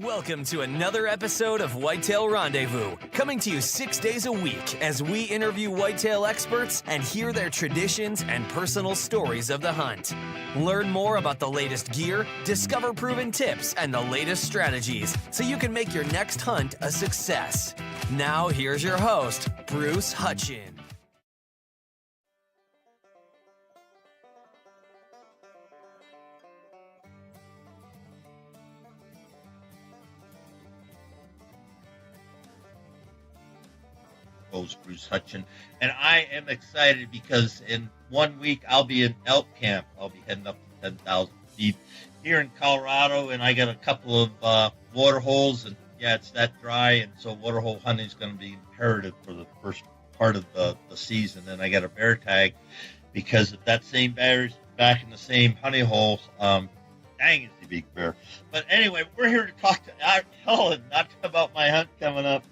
Welcome to another episode of Whitetail Rendezvous, coming to you 6 days a week as we interview whitetail experts and hear their traditions and personal stories of the hunt. Learn more about the latest gear, discover proven tips, and the latest strategies so you can make your next hunt a success. Now, here's your host, Bruce Hutchin. Bruce Hutchin, and I am excited because in 1 week I'll be in elk camp. I'll be heading up to 10,000 feet here in Colorado, and I got a couple of water holes, and yeah, it's that dry, and so water hole hunting is going to be imperative for the first part of the season. And I got a bear tag because if that same bear is back in the same honey hole, dang, it's a big bear. But anyway, we're here to talk to Art Helin, not about my hunt coming up.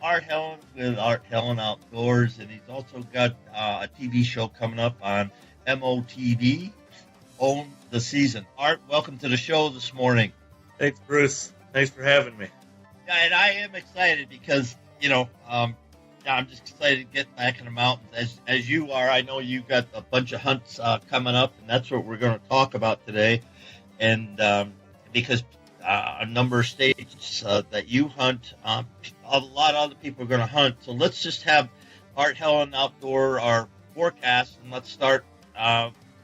Art Helin with Art Helin Outdoors, and he's also got a TV show coming up on MOTV, Own the Season. Art, welcome to the show this morning. Thanks, Bruce. Thanks for having me. Yeah, and I am excited because, I'm just excited to get back in the mountains. As you are, I know you've got a bunch of hunts coming up, and that's what we're going to talk about today. And because a number of states that you hunt, a lot of other people are going to hunt. So let's just have Art Helin Outdoor, our forecast, and let's start.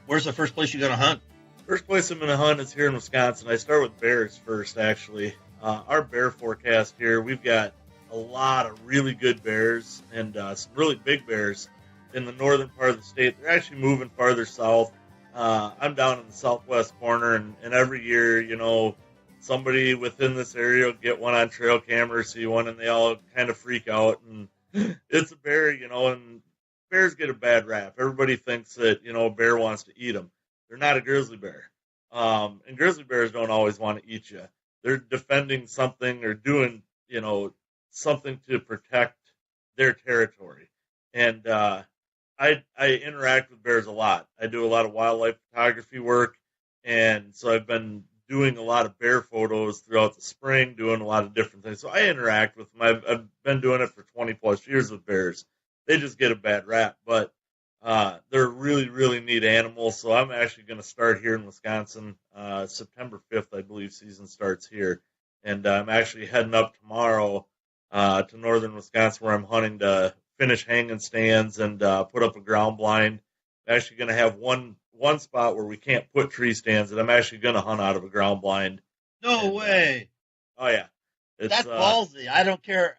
Where's the first place you're going to hunt? First place I'm going to hunt is here in Wisconsin. I start with bears first, actually. Our bear forecast here, we've got a lot of really good bears and some really big bears in the northern part of the state. They're actually moving farther south. I'm down in the southwest corner, and every year, somebody within this area will get one on trail camera or see one, and they all kind of freak out. And it's a bear, and bears get a bad rap. Everybody thinks that, a bear wants to eat them. They're not a grizzly bear. And grizzly bears don't always want to eat you. They're defending something or doing, something to protect their territory. And I interact with bears a lot. I do a lot of wildlife photography work, and so I've been doing a lot of bear photos throughout the spring, doing a lot of different things. So I interact with them. I've been doing it for 20 plus years with bears. They just get a bad rap, but they're really, really neat animals. So I'm actually going to start here in Wisconsin. September 5th, I believe, season starts here. And I'm actually heading up tomorrow to northern Wisconsin where I'm hunting to finish hanging stands and put up a ground blind. I'm actually going to have one spot where we can't put tree stands, and I'm actually going to hunt out of a ground blind. No way. Oh yeah. That's ballsy. I don't care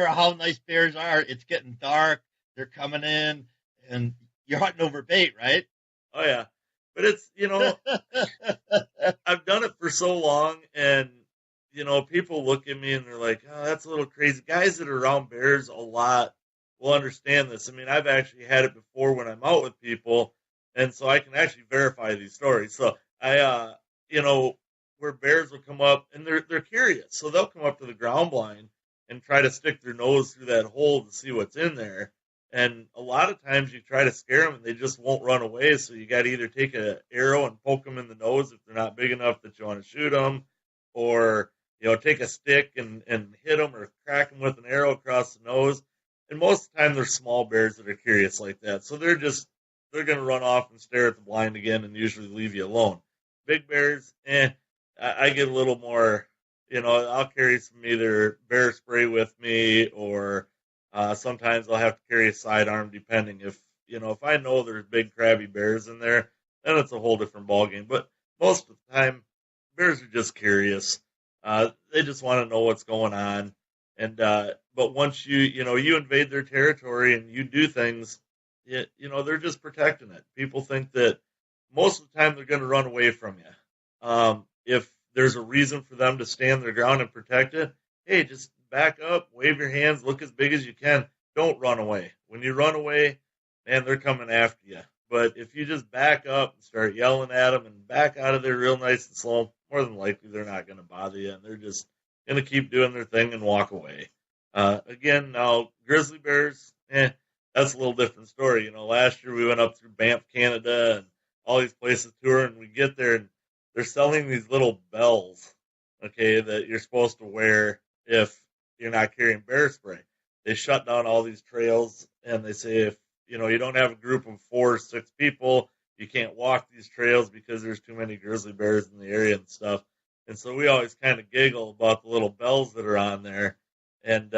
how nice bears are. It's getting dark. They're coming in, and you're hunting over bait, right? Oh yeah. But it's, I've done it for so long, and, people look at me and they're like, oh, that's a little crazy. Guys that are around bears a lot will understand this. I mean, I've actually had it before when I'm out with people, and so I can actually verify these stories. So I, where bears will come up, and they're curious. So they'll come up to the ground blind and try to stick their nose through that hole to see what's in there. And a lot of times you try to scare them, and they just won't run away. So you got to either take an arrow and poke them in the nose if they're not big enough that you want to shoot them, or, take a stick and hit them or crack them with an arrow across the nose. And most of the time they're small bears that are curious like that. So they're going to run off and stare at the blind again and usually leave you alone. Big bears, I get a little more, I'll carry some either bear spray with me, or sometimes I'll have to carry a sidearm depending if I know there's big crabby bears in there, then it's a whole different ballgame. But most of the time, bears are just curious. They just want to know what's going on. And, but once you invade their territory and you do things, they're just protecting it. People think that most of the time they're going to run away from you. If there's a reason for them to stand their ground and protect it, hey, just back up, wave your hands, look as big as you can. Don't run away. When you run away, man, they're coming after you. But if you just back up and start yelling at them and back out of there real nice and slow, more than likely they're not going to bother you, and they're just going to keep doing their thing and walk away. Again, now, grizzly bears, that's a little different story. Last year we went up through Banff, Canada, and all these places tour, and we get there, and they're selling these little bells. okay, that you're supposed to wear if you're not carrying bear spray. They shut down all these trails, and they say if you don't have a group of 4 or 6 people, you can't walk these trails because there's too many grizzly bears in the area and stuff. And so we always kind of giggle about the little bells that are on there, and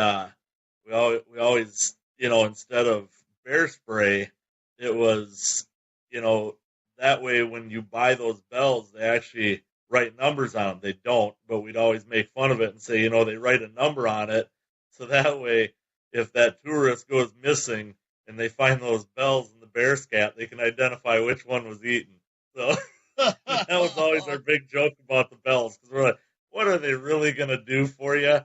we always instead of bear spray, it was that way when you buy those bells, they actually write numbers on them. They don't, but we'd always make fun of it and say, they write a number on it. So that way, if that tourist goes missing and they find those bells in the bear scat, they can identify which one was eaten. So that was always our big joke about the bells, because we're like, what are they really going to do for you?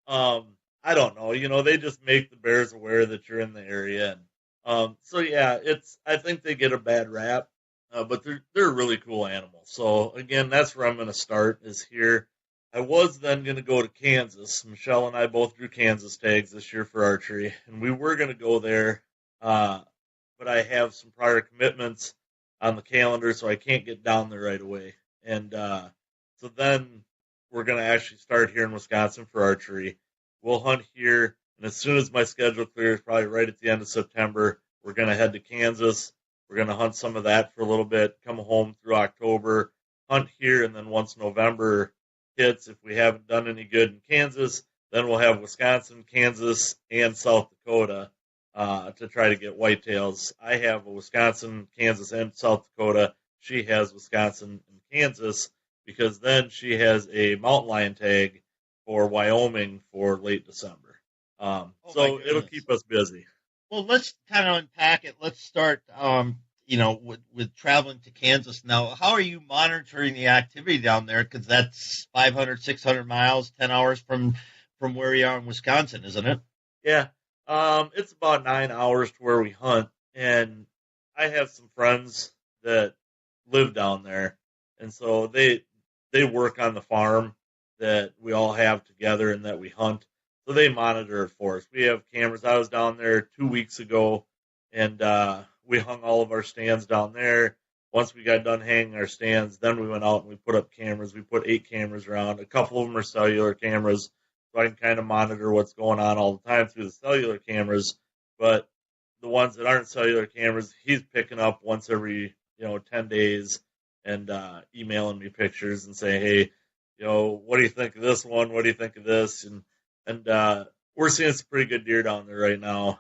I don't know. They just make the bears aware that you're in the area. And so, yeah, I think they get a bad rap. But they're a really cool animal. So again, that's where I'm going to start, is here. I was then going to go to Kansas. Michelle and I both drew Kansas tags this year for archery, and we were going to go there, but I have some prior commitments on the calendar, so I can't get down there right away. And so then we're going to actually start here in Wisconsin for archery. We'll hunt here, and as soon as my schedule clears, probably right at the end of September, we're going to head to Kansas. We're going to hunt some of that for a little bit, come home through October, hunt here, and then once November hits, if we haven't done any good in Kansas, then we'll have Wisconsin, Kansas, and South Dakota to try to get whitetails. I have a Wisconsin, Kansas, and South Dakota. She has Wisconsin and Kansas, because then she has a mountain lion tag for Wyoming for late December. So it'll keep us busy. Well, let's kind of unpack it. Let's start, with traveling to Kansas now. How are you monitoring the activity down there? Because that's 500, 600 miles, 10 hours from where we are in Wisconsin, isn't it? Yeah. It's about 9 hours to where we hunt. And I have some friends that live down there. And so they work on the farm that we all have together and that we hunt. So they monitor it for us. We have cameras. I was down there 2 weeks ago, and we hung all of our stands down there. Once we got done hanging our stands, then we went out and we put up cameras. We put 8 cameras around. A couple of them are cellular cameras, so I can kind of monitor what's going on all the time through the cellular cameras. But the ones that aren't cellular cameras, he's picking up once every 10 days and emailing me pictures and saying, hey, what do you think of this one? What do you think of this? And we're seeing some pretty good deer down there right now.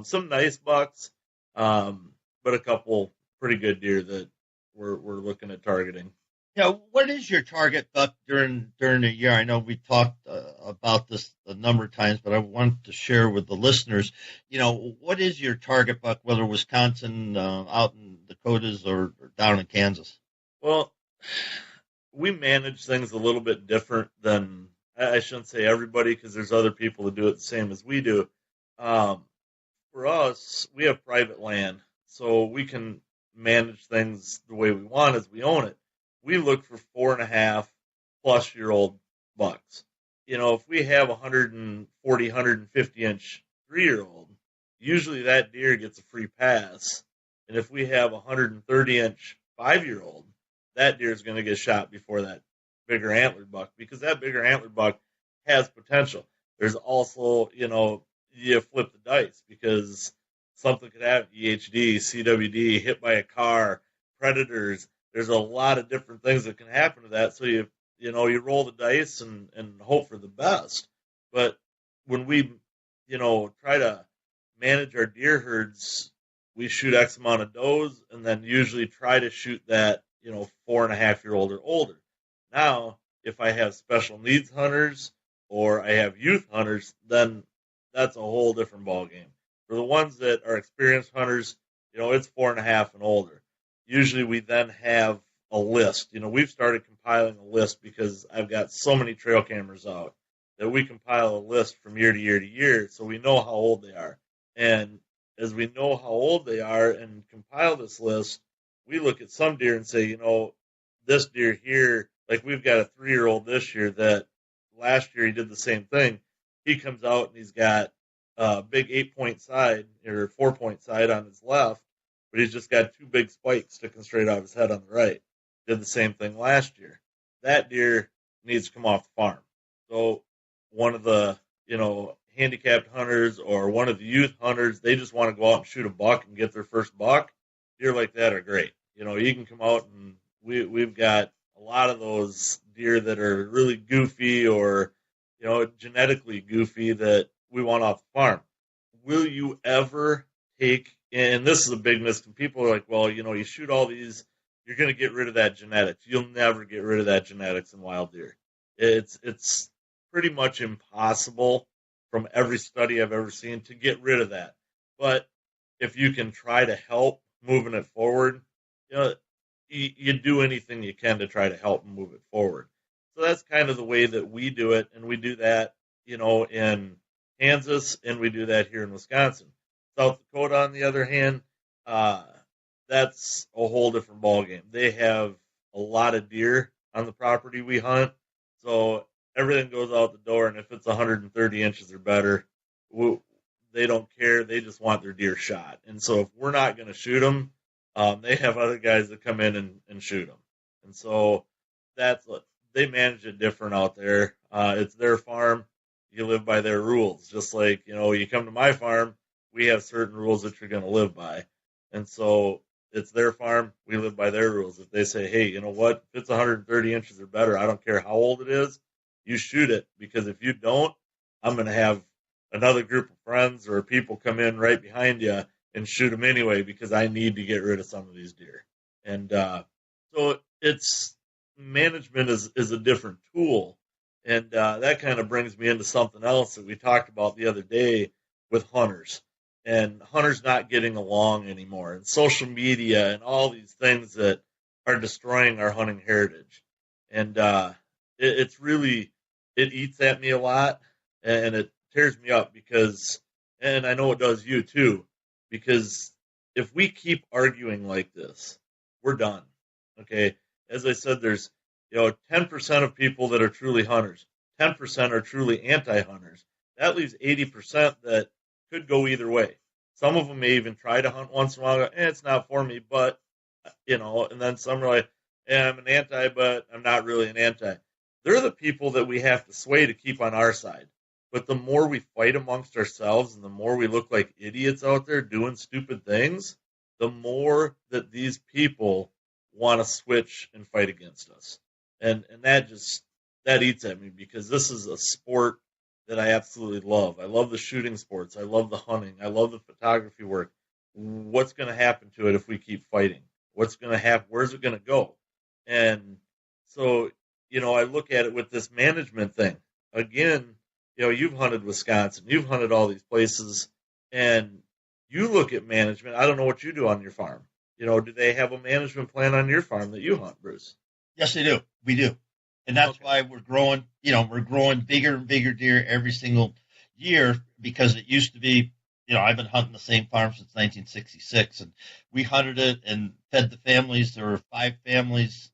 Some nice bucks, but a couple pretty good deer that we're looking at targeting. Yeah, what is your target buck during the year? I know we talked about this a number of times, but I want to share with the listeners. What is your target buck, whether Wisconsin, out in Dakotas, or down in Kansas? Well, we manage things a little bit different than, I shouldn't say everybody, because there's other people that do it the same as we do. For us, we have private land, so we can manage things the way we want as we own it. We look for 4.5+ year old bucks. If we have 140, 150 inch 3-year-old, usually that deer gets a free pass. And if we have 130 inch 5-year-old, that deer is going to get shot before that bigger antlered buck, because that bigger antlered buck has potential. There's also, you flip the dice, because something could happen. EHD, CWD, hit by a car, predators. There's a lot of different things that can happen to that. So you roll the dice and hope for the best. But when we, try to manage our deer herds, we shoot X amount of does, and then usually try to shoot that, 4.5-year-old or older. Now, if I have special needs hunters or I have youth hunters, then that's a whole different ballgame. For the ones that are experienced hunters, it's 4.5 and older. Usually we then have a list. We've started compiling a list because I've got so many trail cameras out that we compile a list from year to year to year, so we know how old they are. And as we know how old they are and compile this list, we look at some deer and say, this deer here, like we've got a 3-year-old this year that last year he did the same thing. He comes out and he's got a big 8-point side or 4-point side on his left, but he's just got 2 big spikes sticking straight out of his head on the right. Did the same thing last year. That deer needs to come off the farm. So one of the, handicapped hunters or one of the youth hunters, they just want to go out and shoot a buck and get their first buck. Deer like that are great. You can come out and we've got a lot of those deer that are really goofy or, genetically goofy that we want off the farm. Will you ever take, and this is a big misconception, people are like, well, you shoot all these, you're going to get rid of that genetics. You'll never get rid of that genetics in wild deer. It's pretty much impossible from every study I've ever seen to get rid of that. But if you can try to help moving it forward, you do anything you can to try to help move it forward. So that's kind of the way that we do it, and we do that, in Kansas, and we do that here in Wisconsin. South Dakota, on the other hand, that's a whole different ballgame. They have a lot of deer on the property we hunt, so everything goes out the door, and if it's 130 inches or better, they don't care. They just want their deer shot. And so if we're not going to shoot them, they have other guys that come in and shoot them. And so they manage it different out there. It's their farm. You live by their rules. Just like, you come to my farm, we have certain rules that you're going to live by. And so it's their farm. We live by their rules. If they say, hey, you know what? If it's 130 inches or better, I don't care how old it is, you shoot it. Because if you don't, I'm going to have another group of friends or people come in right behind you and shoot them anyway because I need to get rid of some of these deer. And so it's management is a different tool. And that kind of brings me into something else that we talked about the other day with hunters. And hunters not getting along anymore, and social media and all these things that are destroying our hunting heritage. And it's really, it eats at me a lot, and it tears me up because, and I know it does you too, because if we keep arguing like this, we're done. Okay. As I said, there's, 10% of people that are truly hunters, 10% are truly anti-hunters. That leaves 80% that could go either way. Some of them may even try to hunt once in a while. It's not for me, but, and then some are like, I'm an anti, but I'm not really an anti. They're the people that we have to sway to keep on our side. But the more we fight amongst ourselves and the more we look like idiots out there doing stupid things, the more that these people want to switch and fight against us. And that eats at me because this is a sport that I absolutely love. I love the shooting sports. I love the hunting. I love the photography work. What's going to happen to it if we keep fighting? What's going to happen? Where's it going to go? And so, I look at it with this management thing. Again, you've hunted Wisconsin. You've hunted all these places. And you look at management. I don't know what you do on your farm. Do they have a management plan on your farm that you hunt, Bruce? Yes, they do. We do. And that's why we're growing, we're growing bigger and bigger deer every single year because it used to be, I've been hunting the same farm since 1966 and we hunted it and fed the families. There were 5 families,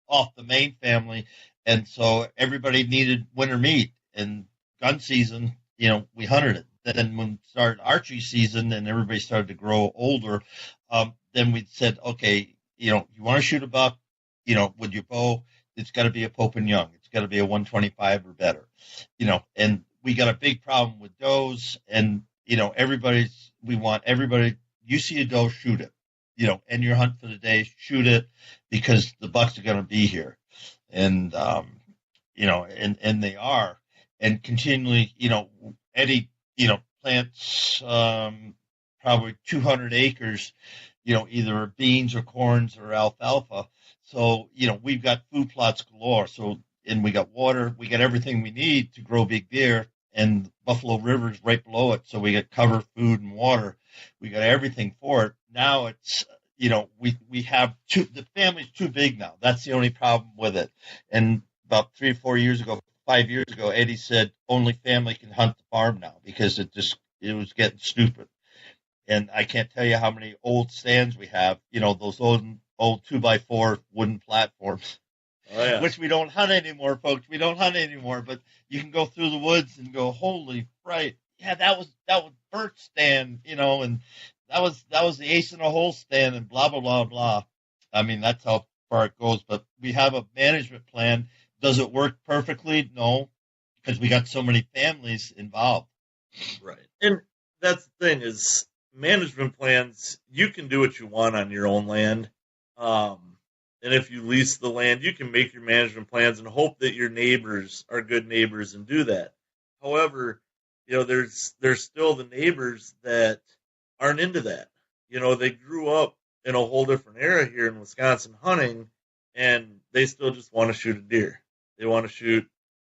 off the main family. And so everybody needed winter meat and gun season, we hunted it. Then when it started archery season and everybody started to grow older, then we said, okay, you want to shoot a buck, with your bow, it's got to be a Pope and Young. It's got to be a 125 or better, and we got a big problem with does and, we want everybody, you see a doe, shoot it, end your hunt for the day, shoot it because the bucks are going to be here. And, and they are, and continually, Eddie, plants, probably 200 acres, either beans or corns or alfalfa. So, we've got food plots galore. So, and we got water, we got everything we need to grow big deer, and Buffalo River's right below it. So we got cover, food, and water. We got everything for it. Now it's, we have the family's too big now. That's the only problem with it. And about 3 or 4 years ago, 5 years ago, Eddie said only family can hunt the farm now because it was getting stupid. And I can't tell you how many old stands we have, those old 2x4 wooden platforms, which we don't hunt anymore, folks. We don't hunt anymore, but you can go through the woods and go, holy fright. Yeah, that was Bert's stand, and that was the ace in a hole stand and blah, blah, blah, blah. I mean, that's how far it goes, but we have a management plan Does it work perfectly? No, because we got so many families involved. Right. And that's the thing is management plans, you can do what you want on your own land. And if you lease the land, you can make your management plans and hope that your neighbors are good neighbors and do that. However, there's still the neighbors that aren't into that. They grew up in a whole different era here in Wisconsin hunting, and they still just want to shoot a deer. They want to shoot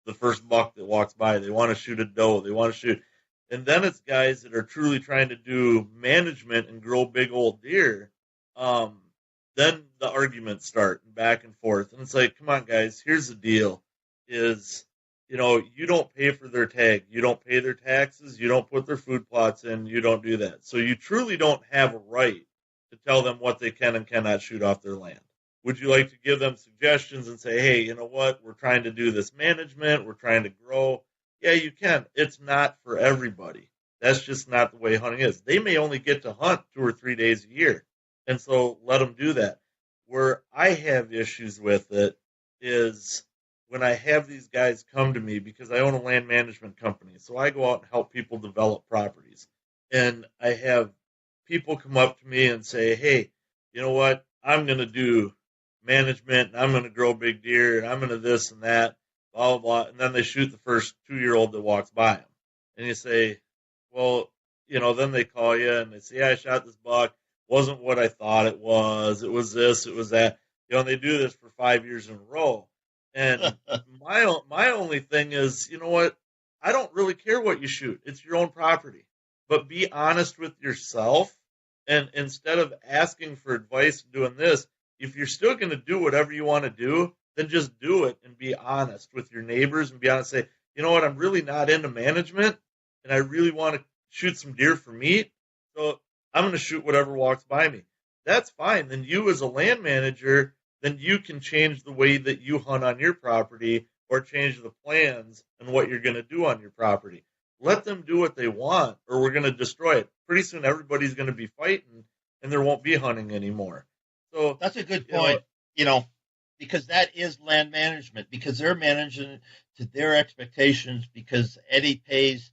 the first buck that walks by. They want to shoot a doe. They want to shoot. And then it's guys that are truly trying to do management and grow big old deer. Then the arguments start back and forth. And it's like, come on, guys, here's the deal is, you don't pay for their tag. You don't pay their taxes. You don't put their food plots in. You don't do that. So you truly don't have a right to tell them what they can and cannot shoot off their land. Would you like to give them suggestions and say, hey, you know what? We're trying to do this management. We're trying to grow. Yeah, you can. It's not for everybody. That's just not the way hunting is. They may only get to hunt 2 or 3 days a year. And so let them do that. Where I have issues with it is when I have these guys come to me because I own a land management company. So I go out and help people develop properties. And I have people come up to me and say, hey, you know what? I'm going to do management, and I'm going to grow big deer, and I'm going to this and that, blah, blah, blah. And then they shoot the first 2-year-old that walks by them. And you say, well, then they call you and they say, yeah, I shot this buck. Wasn't what I thought it was. It was this, it was that. And they do this for 5 years in a row. And my only thing is, you know what? I don't really care what you shoot. It's your own property. But be honest with yourself. And instead of asking for advice and doing this, if you're still going to do whatever you want to do, then just do it and be honest with your neighbors and be honest. Say, you know what? I'm really not into management, and I really want to shoot some deer for meat. So I'm going to shoot whatever walks by me. That's fine. Then you as a land manager, then you can change the way that you hunt on your property or change the plans and what you're going to do on your property. Let them do what they want, or we're going to destroy it. Pretty soon everybody's going to be fighting, and there won't be hunting anymore. So that's a good point, because that is land management, because they're managing to their expectations, because Eddie pays,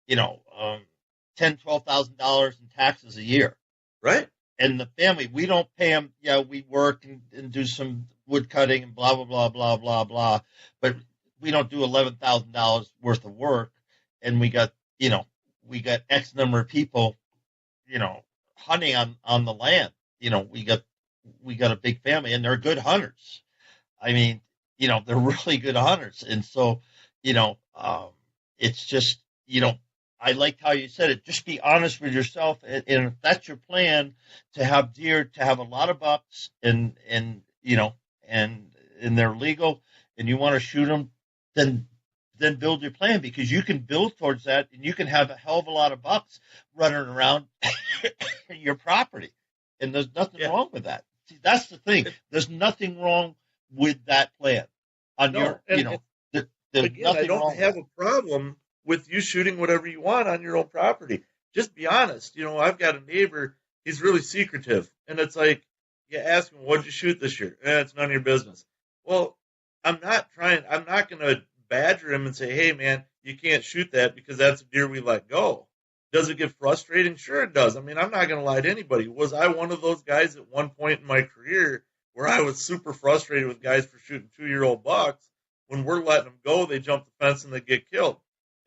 $10,000-$12,000 in taxes a year. Right. And the family, we don't pay them. Yeah, we work and do some wood cutting and blah, blah, blah, blah, blah, blah. But we don't do $11,000 worth of work. And we got X number of people, hunting on the land. We got a big family, and they're good hunters. I mean, they're really good hunters. And so, it's just, I liked how you said it. Just be honest with yourself. And if that's your plan, to have deer, to have a lot of bucks and they're legal and you want to shoot them, then build your plan, because you can build towards that and you can have a hell of a lot of bucks running around your property. And there's nothing wrong with that. See, that's the thing. There's nothing wrong with that plan. There's again, nothing I don't wrong have with a problem with you shooting whatever you want on your own property. Just be honest. I've got a neighbor, he's really secretive. And it's like, you ask him, what'd you shoot this year? It's none of your business. Well, I'm not going to badger him and say, hey, man, you can't shoot that because that's a deer we let go. Does it get frustrating? Sure it does. I mean, I'm not going to lie to anybody. Was I one of those guys at one point in my career where I was super frustrated with guys for shooting 2-year-old bucks? When we're letting them go, they jump the fence and they get killed.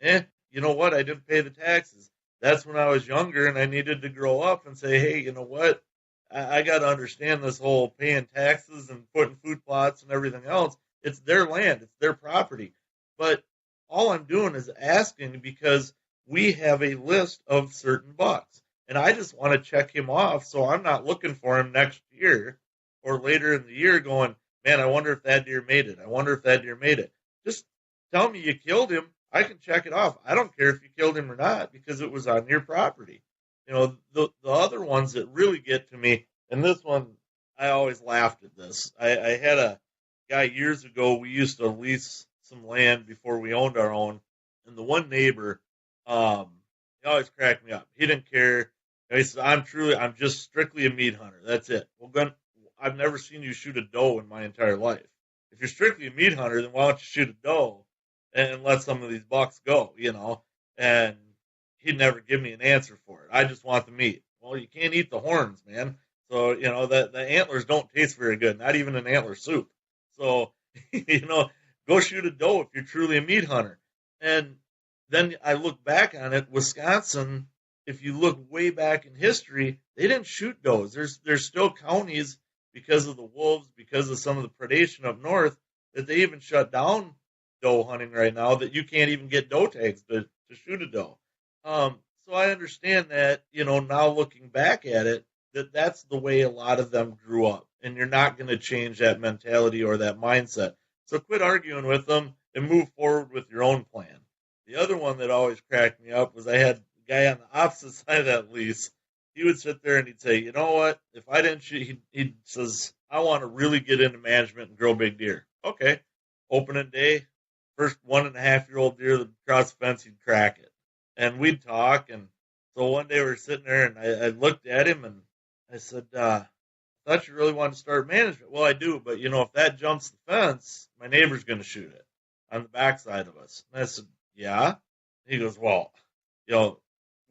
You know what? I didn't pay the taxes. That's when I was younger and I needed to grow up and say, hey, you know what? I got to understand this whole paying taxes and putting food plots and everything else. It's their land. It's their property. But all I'm doing is asking because we have a list of certain bucks. And I just want to check him off so I'm not looking for him next year or later in the year going, man, I wonder if that deer made it. I wonder if that deer made it. Just tell me you killed him. I can check it off. I don't care if you killed him or not because it was on your property. The other ones that really get to me, and this one, I always laughed at this. I had a guy years ago, we used to lease some land before we owned our own, and the one neighbor, he always cracked me up. He didn't care. He said, I'm just strictly a meat hunter. That's it. Well, I've never seen you shoot a doe in my entire life. if you're strictly a meat hunter, then why don't you shoot a doe and let some of these bucks go, And he'd never give me an answer for it. I just want the meat. Well, you can't eat the horns, man. So, the antlers don't taste very good, not even an antler soup. So, go shoot a doe if you're truly a meat hunter. And then I look back on it, Wisconsin, if you look way back in history, they didn't shoot does. There's still counties, because of the wolves, because of some of the predation up north, that they even shut down doe hunting right now, that you can't even get doe tags to shoot a doe. So I understand that, now looking back at it, that's the way a lot of them grew up, and you're not going to change that mentality or that mindset. So quit arguing with them and move forward with your own plan. The other one that always cracked me up was I had a guy on the opposite side of that lease. He would sit there and he'd say, you know what, if I didn't shoot, he says, I want to really get into management and grow big deer. Okay. Opening day, first 1.5-year-old deer that crossed the fence, he'd crack it. And we'd talk. And so one day we were sitting there and I looked at him and I said, I thought you really wanted to start management. Well, I do, but if that jumps the fence, my neighbor's going to shoot it on the backside of us. And I said, yeah. He goes, well,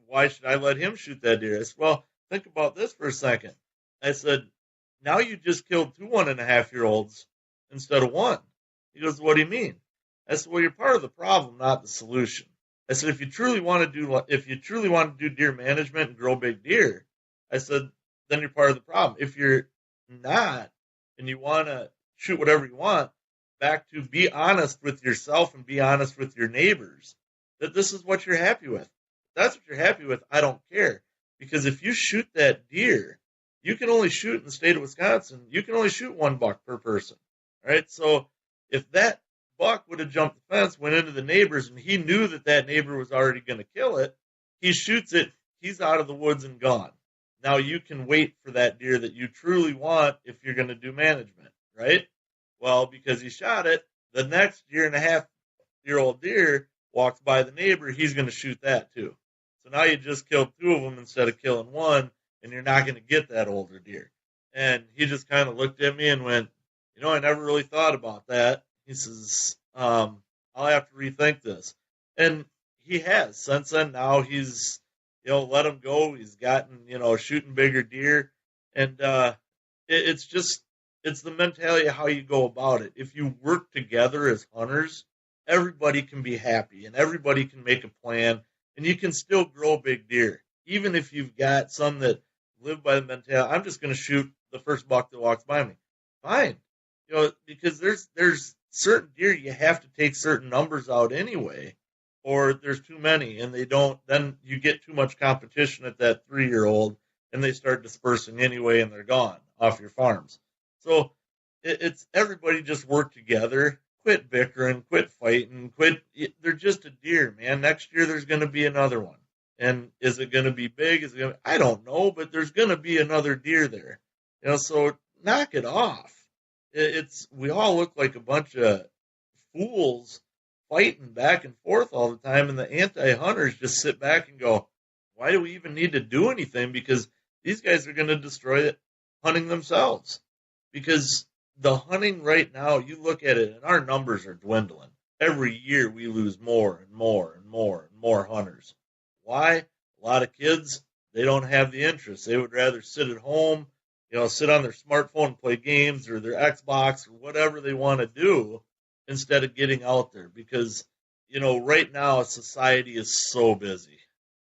why should I let him shoot that deer? I said, well, think about this for a second. I said, now you just killed 2 1.5-year-olds instead of one. He goes, what do you mean? I said, well, you're part of the problem, not the solution. I said, if you truly want to do deer management and grow big deer, I said, then you're part of the problem. If you're not, and you want to shoot whatever you want, back to be honest with yourself and be honest with your neighbors that this is what you're happy with. If that's what you're happy with, I don't care. Because if you shoot that deer, you can only shoot in the state of Wisconsin. You can only shoot 1 buck per person. All right. So if that buck would have jumped the fence, went into the neighbors, and he knew that neighbor was already going to kill it, he shoots it, he's out of the woods and gone. Now you can wait for that deer that you truly want if you're going to do management, right? Well, because he shot it, the next 1.5-year-old deer walks by the neighbor, he's going to shoot that too. So now you just killed 2 of them instead of killing 1, and you're not going to get that older deer. And he just kind of looked at me and went, I never really thought about that. He says, I'll have to rethink this. And he has. Since then, now he's, let him go. He's gotten, shooting bigger deer. And it's the mentality of how you go about it. If you work together as hunters, everybody can be happy and everybody can make a plan, and you can still grow big deer. Even if you've got some that live by the mentality, I'm just going to shoot the first buck that walks by me. Fine. Because there's certain deer you have to take certain numbers out anyway, or there's too many and they don't, then you get too much competition at that 3-year-old and they start dispersing anyway and they're gone off your farms. So it's everybody just work together, quit bickering, quit fighting, they're just a deer, man. Next year there's going to be another one. And is it going to be big? I don't know, but there's going to be another deer there. So knock it off. We all look like a bunch of fools fighting back and forth all the time, and the anti-hunters just sit back and go, why do we even need to do anything? Because these guys are going to destroy it hunting themselves. Because the hunting right now, you look at it, and our numbers are dwindling. Every year we lose more and more and more and more hunters. Why? A lot of kids, they don't have the interest. They would rather sit at home, sit on their smartphone and play games or their Xbox or whatever they want to do instead of getting out there. Because, right now society is so busy.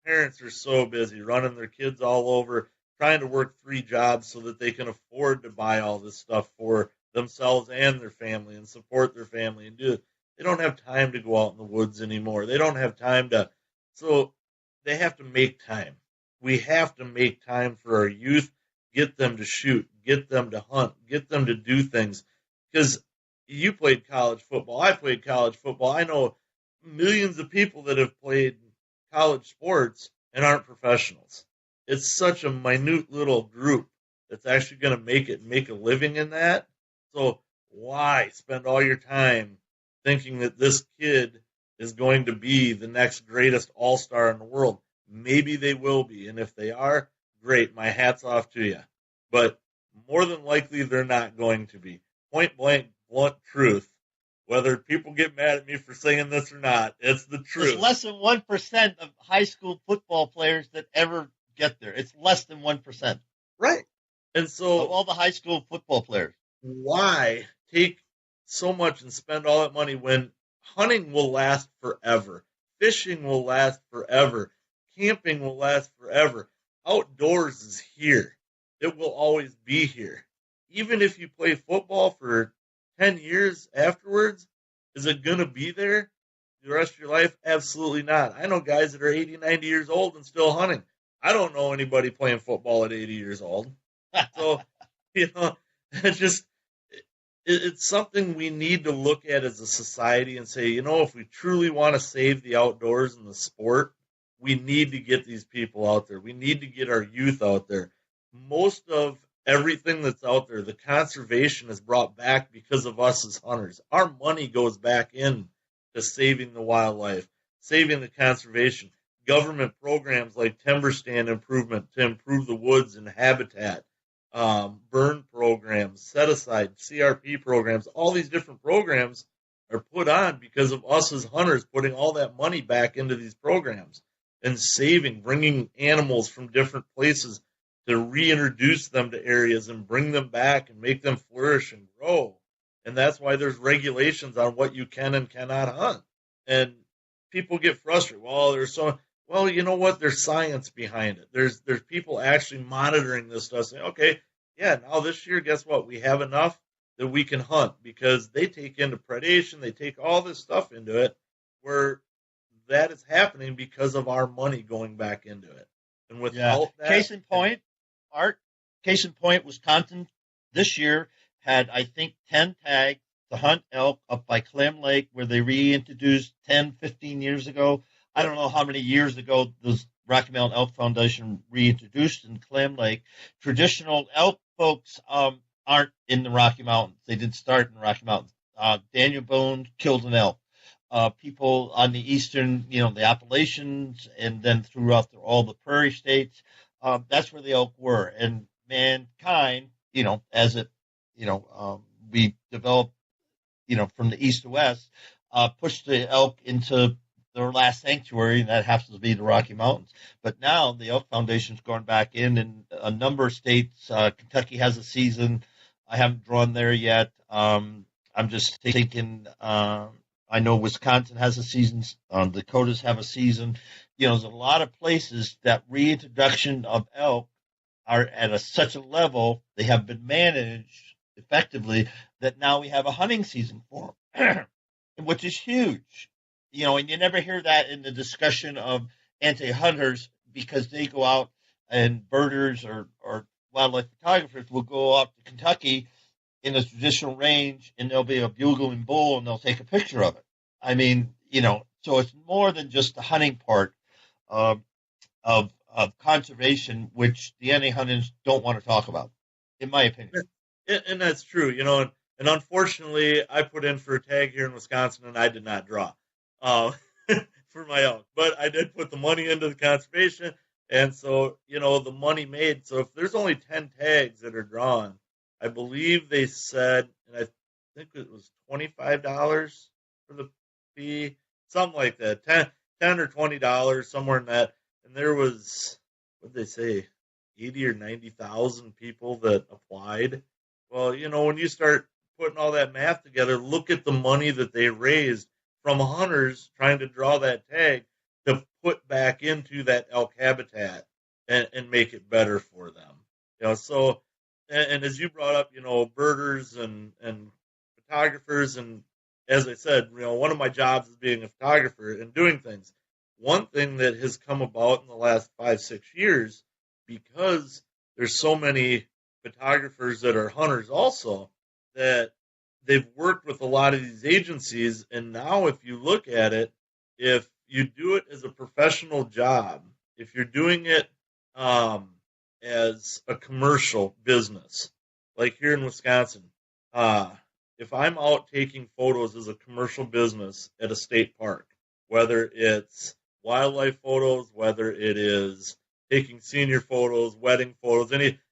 Parents are so busy running their kids all over, trying to work 3 jobs so that they can afford to buy all this stuff for themselves and their family and support their family and do it. They don't have time to go out in the woods anymore. They don't have time so they have to make time. We have to make time for our youth, get them to shoot, get them to hunt, get them to do things. Because you played college football. I played college football. I know millions of people that have played college sports and aren't professionals. It's such a minute little group that's actually going to make a living in that. So why spend all your time thinking that this kid is going to be the next greatest all-star in the world? Maybe they will be. And if they are, great. My hat's off to you. But more than likely, they're not going to be. Point blank blunt truth. Whether people get mad at me for saying this or not, it's the truth. There's less than 1% of high school football players that ever get there. It's less than 1%. Right. And so of all the high school football players. Why take so much and spend all that money when hunting will last forever, fishing will last forever, camping will last forever. Outdoors is here. It will always be here. Even if you play football for 10 years afterwards, is it going to be there the rest of your life? Absolutely not. I know guys that are 80, 90 years old and still hunting. I don't know anybody playing football at 80 years old. So, it's something we need to look at as a society and say, if we truly want to save the outdoors and the sport, we need to get these people out there. We need to get our youth out there. Most of everything that's out there, the conservation is brought back because of us as hunters. Our money goes back in to saving the wildlife, saving the conservation. Government programs like timber stand improvement to improve the woods and habitat, burn programs, set aside, CRP programs, all these different programs are put on because of us as hunters putting all that money back into these programs and saving, bringing animals from different places to reintroduce them to areas and bring them back and make them flourish and grow. And that's why there's regulations on what you can and cannot hunt. And people get frustrated. Well, you know what? There's science behind it. There's people actually monitoring this stuff, saying, okay, yeah, now this year, guess what? We have enough that we can hunt, because they take into predation, they take all this stuff into it, where that is happening because of our money going back into it. And without that, case in point, Wisconsin this year had, I think, 10 tags to hunt elk up by Clam Lake, where they reintroduced 10, 15 years ago. I don't know how many years ago the Rocky Mountain Elk Foundation reintroduced in Clam Lake. Traditional elk folks aren't in the Rocky Mountains. They didn't start in the Rocky Mountains. Daniel Boone killed an elk. People on the eastern, the Appalachians, and then throughout all the prairie states, that's where the elk were. And mankind, as it, we developed, from the east to west, pushed the elk into their last sanctuary, and that happens to be the Rocky Mountains. But now the Elk Foundation's gone back in a number of states. Kentucky has a season. I haven't drawn there yet. I'm just thinking, I know Wisconsin has a season. Dakotas have a season. There's a lot of places that reintroduction of elk are at such a level, they have been managed effectively, that now we have a hunting season for them, which is huge. And you never hear that in the discussion of anti-hunters, because they go out, and birders or wildlife photographers will go out to Kentucky in a traditional range, and there'll be a bugling bull, and they'll take a picture of it. I mean, so it's more than just the hunting part of conservation, which the anti-hunters don't want to talk about, in my opinion. And that's true, and unfortunately, I put in for a tag here in Wisconsin, and I did not draw. For my elk, but I did put the money into the conservation, and so the money made. So if there's only 10 tags that are drawn, I believe they said, and I think it was $25 for the fee, something like that, 10 or $20, somewhere in that. And there was, what did they say, 80 or 90,000 people that applied. Well, when you start putting all that math together, look at the money that they raised from hunters trying to draw that tag to put back into that elk habitat and make it better for them. So, and as you brought up, birders and photographers, and as I said, one of my jobs is being a photographer and doing things. One thing that has come about in the last 5-6 years, because there's so many photographers that are hunters also, that they've worked with a lot of these agencies, and now if you look at it, if you do it as a professional job, if you're doing it as a commercial business, like here in Wisconsin, if I'm out taking photos as a commercial business at a state park, whether it's wildlife photos, whether it is taking senior photos, wedding photos,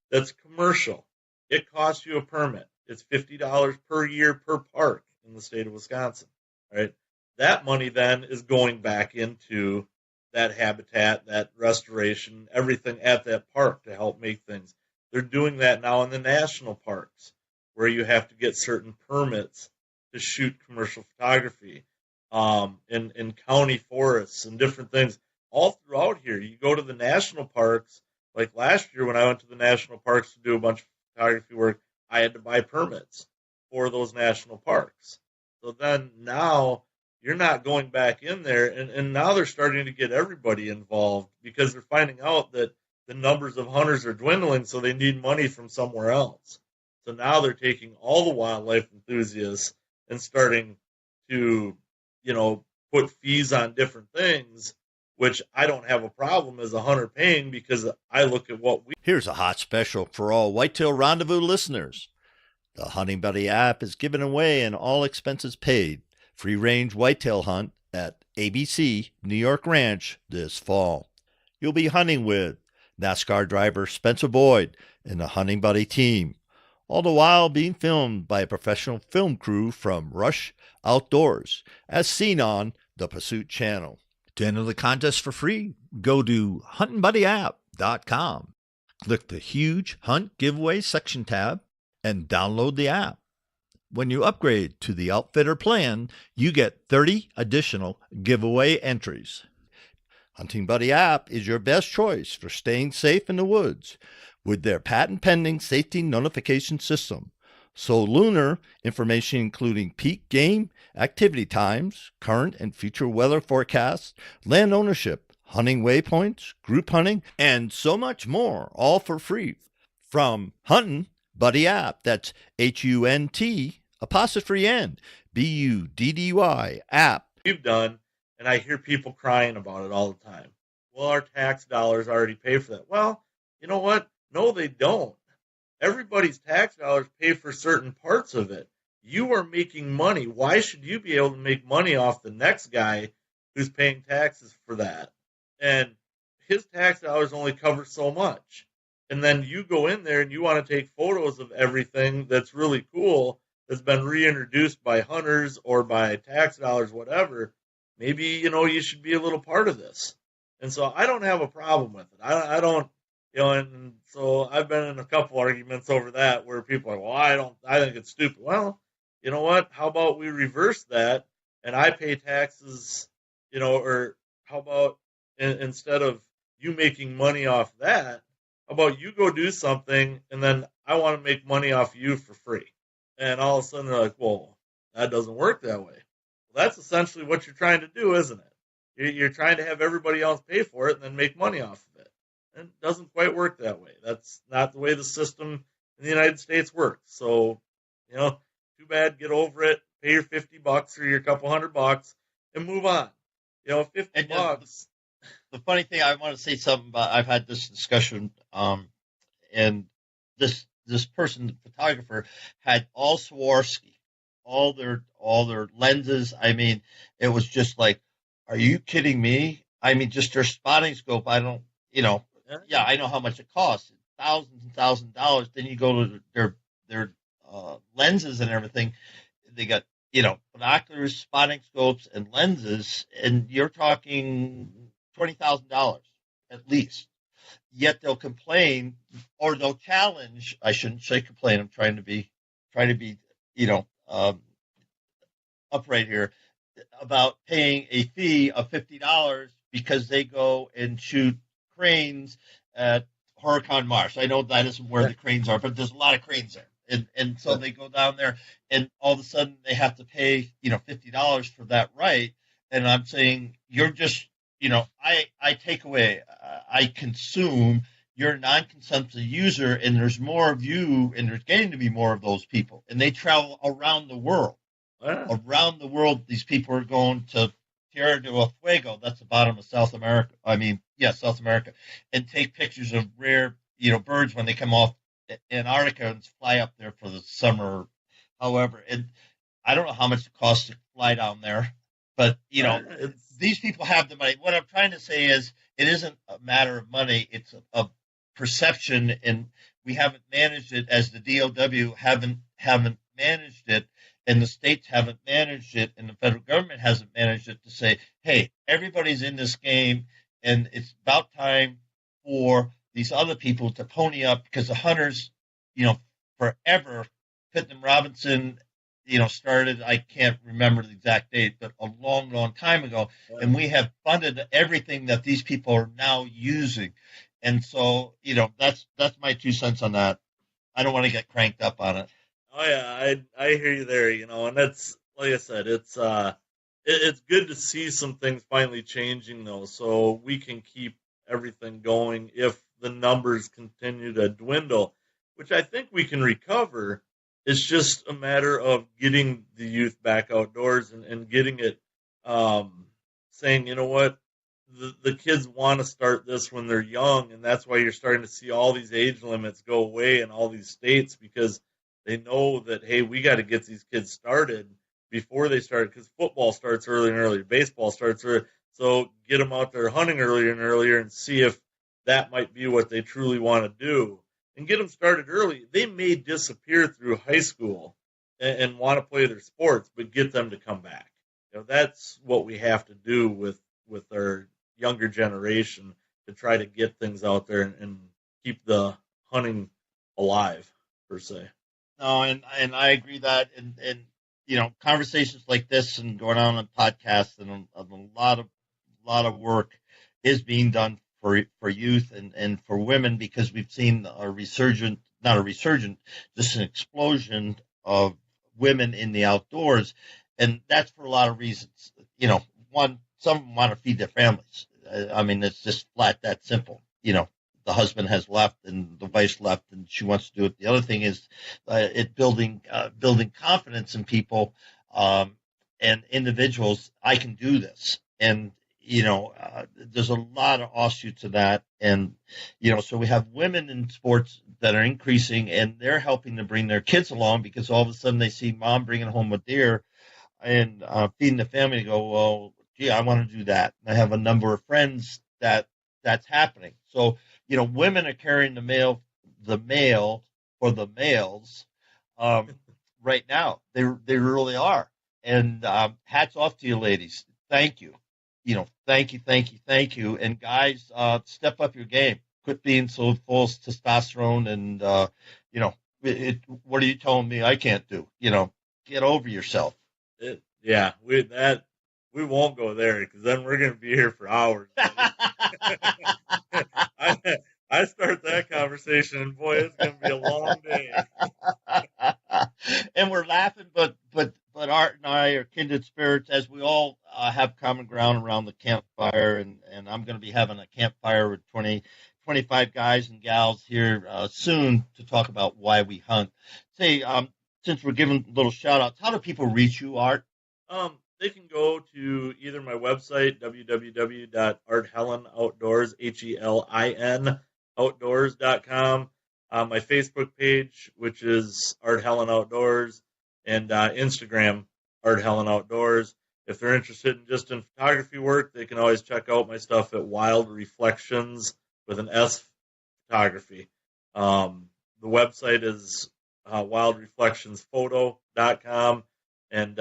that's commercial. It costs you a permit. It's $50 per year per park in the state of Wisconsin, right? That money then is going back into that habitat, that restoration, everything at that park to help make things. They're doing that now in the national parks, where you have to get certain permits to shoot commercial photography, in county forests and different things all throughout here. You go to the national parks, like last year when I went to the national parks to do a bunch of photography work, I had to buy permits for those national parks. So then now you're not going back in there, and now they're starting to get everybody involved because they're finding out that the numbers of hunters are dwindling, so they need money from somewhere else. So now they're taking all the wildlife enthusiasts and starting to, put fees on different things, which I don't have a problem as a hunter paying because I look at what we. Here's a hot special for all Whitetail Rendezvous listeners. The Hunting Buddy app is giving away an all expenses paid free-range whitetail hunt at ABC New York Ranch this fall. You'll be hunting with NASCAR driver Spencer Boyd and the Hunting Buddy team, all the while being filmed by a professional film crew from Rush Outdoors, as seen on the Pursuit channel. To enter the contest for free, go to huntingbuddyApp.com. Click the huge Hunt Giveaway section tab and download the app. When you upgrade to the Outfitter plan, you get 30 additional giveaway entries. Hunting Buddy app is your best choice for staying safe in the woods with their patent-pending safety notification system. So lunar information including peak game, activity times, current and future weather forecasts, land ownership, hunting waypoints, group hunting, and so much more, all for free from Hunting Buddy app. That's HUNT_N BUDDY app. We've done, and I hear people crying about it all the time. Well, our tax dollars already pay for that. Well, you know what? No, they don't. Everybody's tax dollars pay for certain parts of it. You are making money. Why should you be able to make money off the next guy who's paying taxes for that? And his tax dollars only cover so much. And then you go in there and you want to take photos of everything that's really cool, that's been reintroduced by hunters or by tax dollars, whatever. Maybe, you should be a little part of this. And so I don't have a problem with it. I don't, and so I've been in a couple arguments over that where people are, well, I think it's stupid. Well, you know what? How about we reverse that and I pay taxes, or how about instead of you making money off that, how about you go do something and then I want to make money off you for free? And all of a sudden they're like, well, that doesn't work that way. Well, that's essentially what you're trying to do, isn't it? You're trying to have everybody else pay for it and then make money off of it. And it doesn't quite work that way. That's not the way the system in the United States works. So, too bad, get over it, pay your $50 or your couple $100 and move on. $50. The funny thing, I want to say something about, I've had this discussion, and this person, the photographer, had all Swarovski, all their lenses. I mean, it was just like, are you kidding me? I mean, just their spotting scope. I don't, yeah, I know how much it costs, thousands and thousands of dollars. Then you go to their lenses and everything. They got, binoculars, spotting scopes, and lenses, and you're talking $20,000 at least. Yet they'll complain or they'll challenge. I shouldn't say complain. I'm trying to be, upright here, about paying a fee of $50 because they go and shoot cranes at Horicon Marsh. I know that isn't where the cranes are, but there's a lot of cranes there. And so they go down there and all of a sudden they have to pay, $50 for that right. And I'm saying, you're just, I take away, I consume, you're a non-consumptive user, and there's more of you, and there's getting to be more of those people. And they travel around the world. Wow. Around the world, these people are going to Tierra del Fuego, that's the bottom of South America. South America, and take pictures of rare, birds when they come off Antarctica and fly up there for the summer. However, and I don't know how much it costs to fly down there, but these people have the money. What I'm trying to say is, it isn't a matter of money; it's a perception, and we haven't managed it as the DOW haven't managed it, and the states haven't managed it, and the federal government hasn't managed it to say, hey, everybody's in this game, and it's about time for these other people to pony up, because the hunters, forever, Pittman Robinson, started, I can't remember the exact date, but a long, long time ago, and we have funded everything that these people are now using. And so, that's my 2 cents on that. I don't want to get cranked up on it. Oh yeah, I hear you there. And that's, like I said, it's good to see some things finally changing though, so we can keep everything going if the numbers continue to dwindle, which I think we can recover. It's just a matter of getting the youth back outdoors and getting it, saying, you know what, the kids want to start this when they're young, and that's why you're starting to see all these age limits go away in all these states, because they know that, hey, we got to get these kids started before they start, because football starts earlier and earlier, baseball starts earlier, so get them out there hunting earlier and earlier and see if that might be what they truly want to do. And get them started early. They may disappear through high school and want to play their sports, but get them to come back. That's what we have to do with our younger generation, to try to get things out there and keep the hunting alive, per se. No, and I agree that, and conversations like this and going on podcasts, and a lot of work is being done for youth and for women, because we've seen not a resurgent, just an explosion of women in the outdoors. And that's for a lot of reasons. One, some of them want to feed their families. I mean, it's just flat that simple. The husband has left and the wife's left and she wants to do it. The other thing is it building confidence in people and individuals. I can do this. And, there's a lot of offshoots of that. And, so we have women in sports that are increasing, and they're helping to bring their kids along, because all of a sudden they see mom bringing home a deer and feeding the family, and go, well, gee, I want to do that. And I have a number of friends that's happening. So, women are carrying the mail for the males right now. They really are. And hats off to you, ladies. Thank you. Thank you. And guys, step up your game. Quit being so full of testosterone and, what are you telling me I can't do? Get over yourself. We won't go there, because then we're going to be here for hours. I start that conversation, and boy, it's going to be a long day. And we're laughing, but Art and I are kindred spirits, as we all have common ground around the campfire, and I'm going to be having a campfire with 25 guys and gals here soon to talk about why we hunt. Say, since we're giving little shout outs, how do people reach you, Art? They can go to either my website, www.arthelinoutdoors, HELIN outdoors.com, my Facebook page, which is Art Helin Outdoors, and Instagram, Art Helin Outdoors. If they're interested in photography work, they can always check out my stuff at Wild Reflections with an S Photography. The website is wildreflectionsphoto.com, and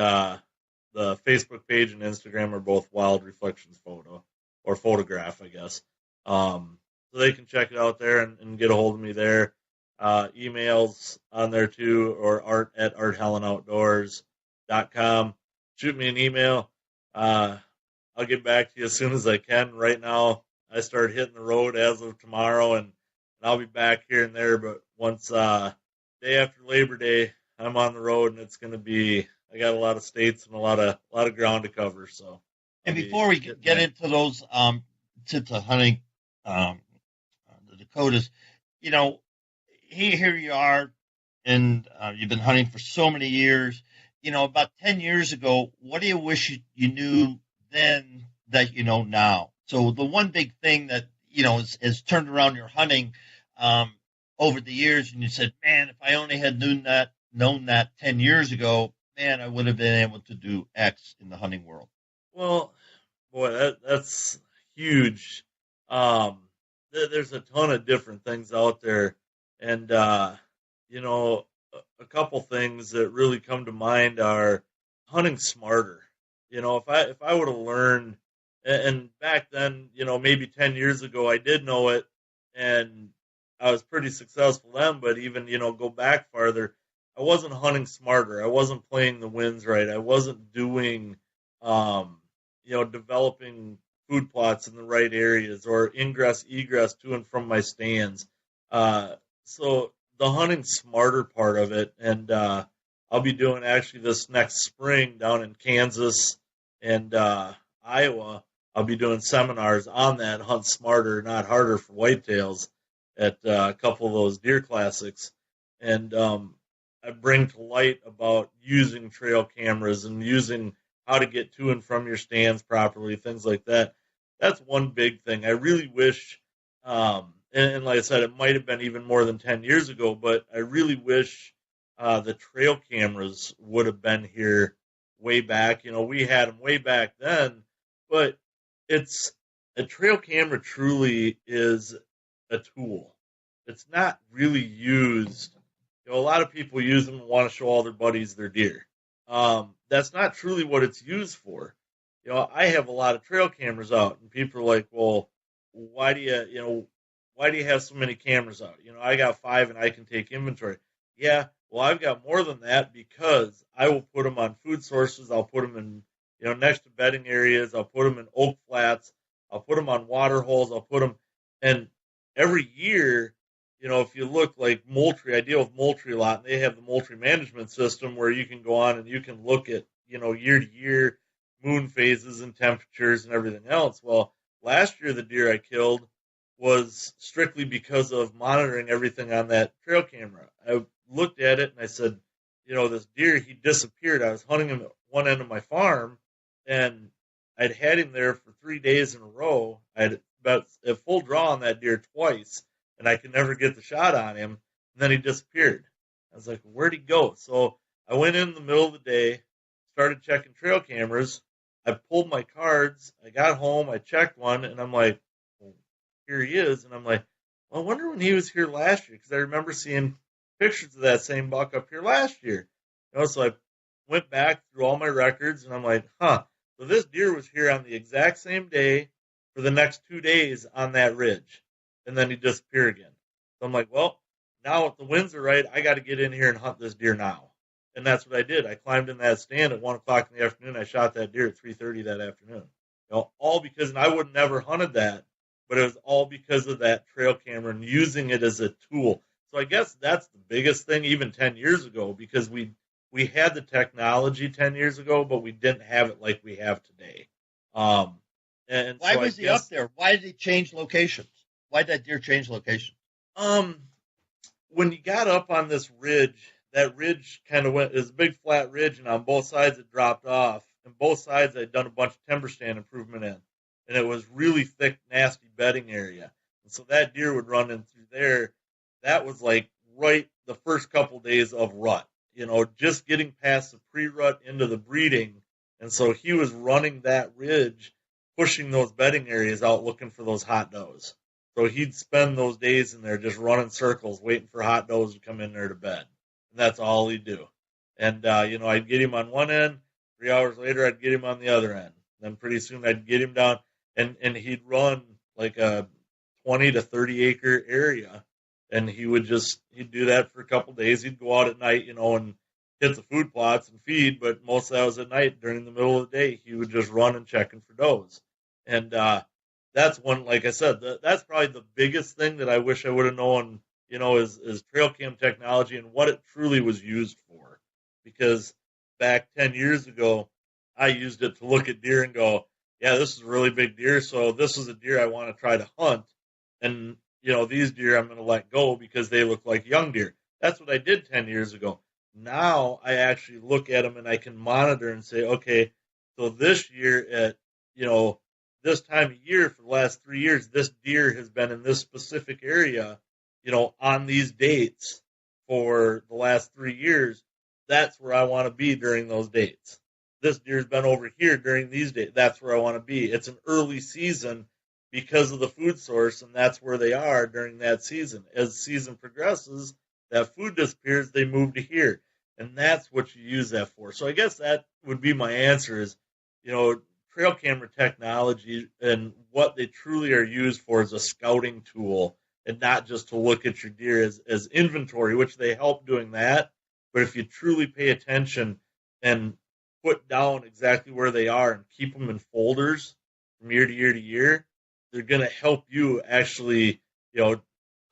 the Facebook page and Instagram are both Wild Reflections Photo, or Photograph, I guess. So they can check it out there and get a hold of me there. Emails on there too, or art@arthelinoutdoors.com. Shoot me an email. I'll get back to you as soon as I can. Right now, I start hitting the road as of tomorrow, and I'll be back here and there. But once day after Labor Day, I'm on the road, and it's going to be, I got a lot of states and a lot of ground to cover. So, and before we get into those to hunting, the Dakotas, here you are, and you've been hunting for so many years. About 10 years ago, what do you wish you knew then that you know now? So the one big thing that, has turned around your hunting over the years, and you said, man, if I only had known that 10 years ago, man, I would have been able to do X in the hunting world. Well, boy, that's huge. There's a ton of different things out there. And, a couple things that really come to mind are hunting smarter. If I would have learned, and back then, maybe 10 years ago, I did know it, and I was pretty successful then. But even go back farther, I wasn't hunting smarter. I wasn't playing the winds right. I wasn't doing, developing food plots in the right areas or ingress egress to and from my stands. So the hunting smarter part of it, and I'll be doing actually this next spring down in Kansas and Iowa. I'll be doing seminars on that, hunt smarter, not harder for whitetails, at a couple of those deer classics, and I bring to light about using trail cameras and using how to get to and from your stands properly, things like that. That's one big thing. I really wish, and like I said, it might have been even more than 10 years ago, but I really wish the trail cameras would have been here way back. We had them way back then, but it's a trail camera truly is a tool. It's not really used. A lot of people use them and want to show all their buddies their deer. That's not truly what it's used for. I have a lot of trail cameras out, and people are like, "Well, why do you have so many cameras out? I got 5, and I can take inventory." Yeah, well, I've got more than that because I will put them on food sources. I'll put them in, next to bedding areas. I'll put them in oak flats. I'll put them on water holes. I'll put them, and every year, if you look like Moultrie, I deal with Moultrie a lot, and they have the Moultrie management system where you can go on and you can look at, year to year moon phases and temperatures and everything else. Well, last year the deer I killed was strictly because of monitoring everything on that trail camera. I looked at it and I said, this deer, he disappeared. I was hunting him at one end of my farm, and I'd had him there for 3 days in a row. I had about a full draw on that deer twice, and I could never get the shot on him. And then he disappeared. I was like, where'd he go? So I went in the middle of the day, started checking trail cameras. I pulled my cards. I got home. I checked one, and I'm like, well, here he is. And I'm like, well, I wonder when he was here last year, because I remember seeing pictures of that same buck up here last year. So I went back through all my records, and I'm like, so this deer was here on the exact same day for the next 2 days on that ridge, and then he disappeared again. So I'm like, well, now if the winds are right, I got to get in here and hunt this deer now. And that's what I did. I climbed in that stand at 1 o'clock in the afternoon. I shot that deer at 3:30 that afternoon. All because, and I would have never hunted that, but it was all because of that trail camera and using it as a tool. So I guess that's the biggest thing, even 10 years ago, because we had the technology 10 years ago, but we didn't have it like we have today. And why so was he up there? Why did he change locations? Why did that deer change location? When you got up on this ridge, that ridge kind of went, it was a big flat ridge, and on both sides it dropped off. And both sides I'd done a bunch of timber stand improvement in. And it was really thick, nasty bedding area. And so that deer would run in through there. That was like right the first couple days of rut, just getting past the pre-rut into the breeding. And so he was running that ridge, pushing those bedding areas out, looking for those hot does. So he'd spend those days in there just running circles, waiting for hot does to come in there to bed. And that's all he'd do. And, I'd get him on one end. 3 hours later, I'd get him on the other end. Then pretty soon I'd get him down, and he'd run like a 20 to 30 acre area. And he'd do that for a couple days. He'd go out at night, and hit the food plots and feed, but most of that was at night. During the middle of the day, he would just run and checking for does. And that's one, like I said, that's probably the biggest thing that I wish I would have known, is trail cam technology and what it truly was used for. Because back 10 years ago, I used it to look at deer and go, yeah, this is a really big deer, so this is a deer I want to try to hunt. And, these deer I'm going to let go because they look like young deer. That's what I did 10 years ago. Now I actually look at them and I can monitor and say, okay, so this year at, this time of year for the last 3 years, this deer has been in this specific area, on these dates for the last 3 years. That's where I want to be during those dates. This deer's been over here during these days. That's where I want to be. It's an early season because of the food source, and that's where they are during that season. As season progresses, that food disappears, they move to here. And that's what you use that for. So I guess that would be my answer is, trail camera technology and what they truly are used for is a scouting tool and not just to look at your deer as inventory, which they help doing that. But if you truly pay attention and put down exactly where they are and keep them in folders from year to year to year, they're going to help you actually,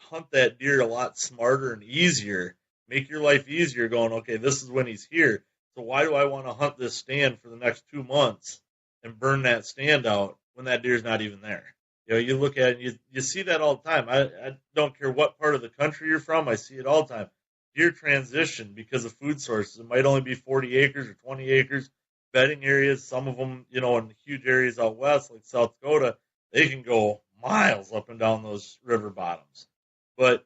hunt that deer a lot smarter and easier, make your life easier going, okay, this is when he's here. So why do I want to hunt this stand for the next 2 months and burn that stand out when that deer's not even there? You look at it and you see that all the time. I don't care what part of the country you're from. I see it all the time. Deer transition because of food sources. It might only be 40 acres or 20 acres. Bedding areas, some of them, in huge areas out west like South Dakota, they can go miles up and down those river bottoms. But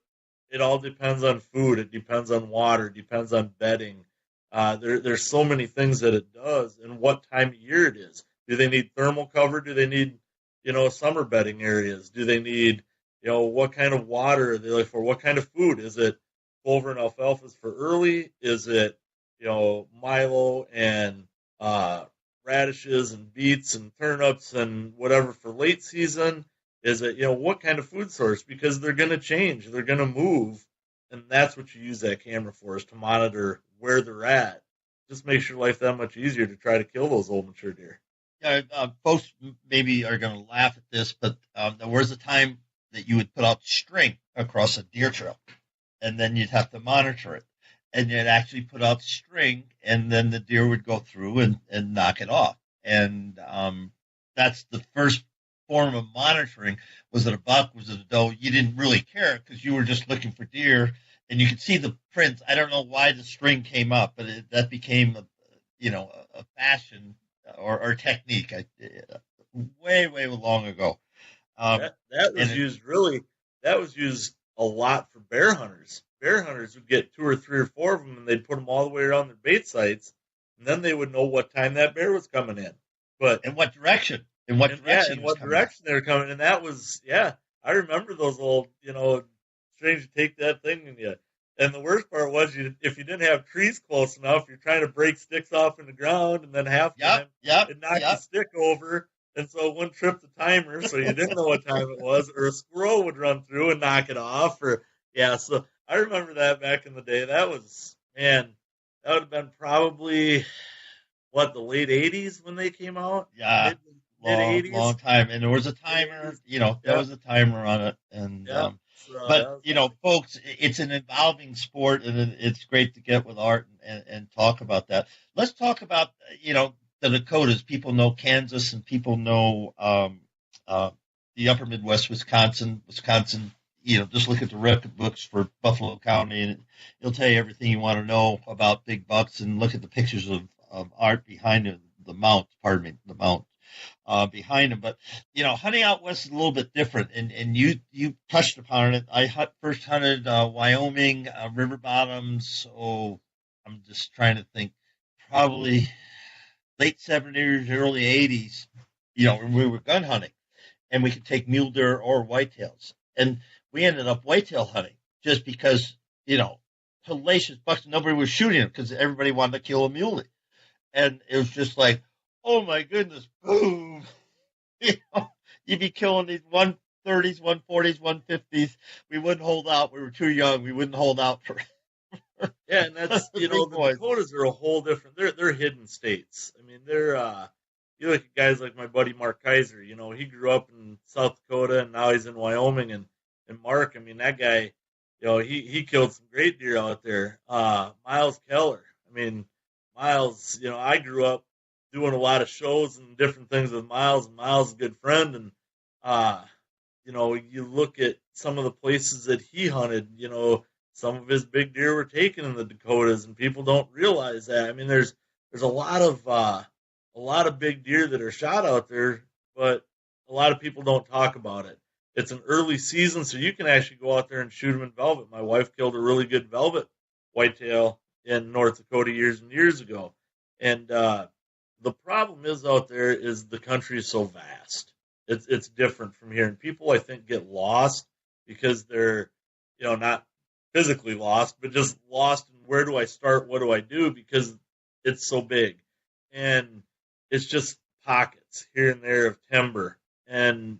it all depends on food. It depends on water. It depends on bedding. There's so many things that it does and what time of year it is. Do they need thermal cover? Do they need, summer bedding areas? Do they need, what kind of water are they looking for? What kind of food? Is it clover and alfalfa for early? Is it, milo and radishes and beets and turnips and whatever for late season? Is it, what kind of food source? Because they're going to change. They're going to move. And that's what you use that camera for, is to monitor where they're at. Just makes your life that much easier to try to kill those old mature deer. Yeah, folks maybe are going to laugh at this, but there was a time that you would put out string across a deer trail, and then you'd have to monitor it. And you'd actually put out string, and then the deer would go through and knock it off. And that's the first form of monitoring. Was it a buck? Was it a doe? You didn't really care because you were just looking for deer, and you could see the prints. I don't know why the string came up, but that became a fashion or technique way long ago. That was used a lot for bear hunters. Bear hunters would get 2 or 3 or 4 of them, and they'd put them all the way around their bait sites, and then they would know what time that bear was coming in. But in what direction? In what direction they were coming. And that was, I remember those old, strange to take that thing in you. And the worst part was, if you didn't have trees close enough, you're trying to break sticks off in the ground, and then half the time it knocked the stick over, and so it wouldn't trip the timer, so you didn't know what time it was, or a squirrel would run through and knock it off, so I remember that back in the day. That was, that would have been probably, the late 80s when they came out? Yeah. Long time. And there was a timer, there was a timer on it. And, folks, it's an evolving sport, and it's great to get with Art and talk about that. Let's talk about, the Dakotas. People know Kansas, and people know the upper Midwest, Wisconsin. Just look at the record books for Buffalo County, and it'll tell you everything you want to know about big bucks, and look at the pictures of Art behind the mount behind him. But, hunting out west is a little bit different, and you touched upon it. I first hunted Wyoming, river bottoms, I'm just trying to think, probably late 70s, early 80s, we were gun hunting, and we could take mule deer or whitetails. And we ended up whitetail hunting just because, hellacious bucks, nobody was shooting them because everybody wanted to kill a muley. And it was just like, oh my goodness, boom. You'd be killing these 130s, 140s, 150s. We wouldn't hold out. We were too young. We wouldn't hold out for. Yeah, and that's, the Dakotas are a whole different, they're hidden states. I mean, they're, you look at guys like my buddy Mark Kaiser, he grew up in South Dakota, and now he's in Wyoming, and Mark, I mean, that guy, he killed some great deer out there. Miles Keller, I mean, Miles, I grew up doing a lot of shows and different things with Miles, and Miles is a good friend, and, you look at some of the places that he hunted, some of his big deer were taken in the Dakotas, and people don't realize that. I mean, there's a lot of big deer that are shot out there, but a lot of people don't talk about it. It's an early season, so you can actually go out there and shoot them in velvet. My wife killed a really good velvet whitetail in North Dakota years and years ago. And the problem is out there is the country is so vast. It's different from here. And people, I think, get lost because they're, not physically lost, but just lost in where do I start, what do I do, because it's so big. And it's just pockets here and there of timber. And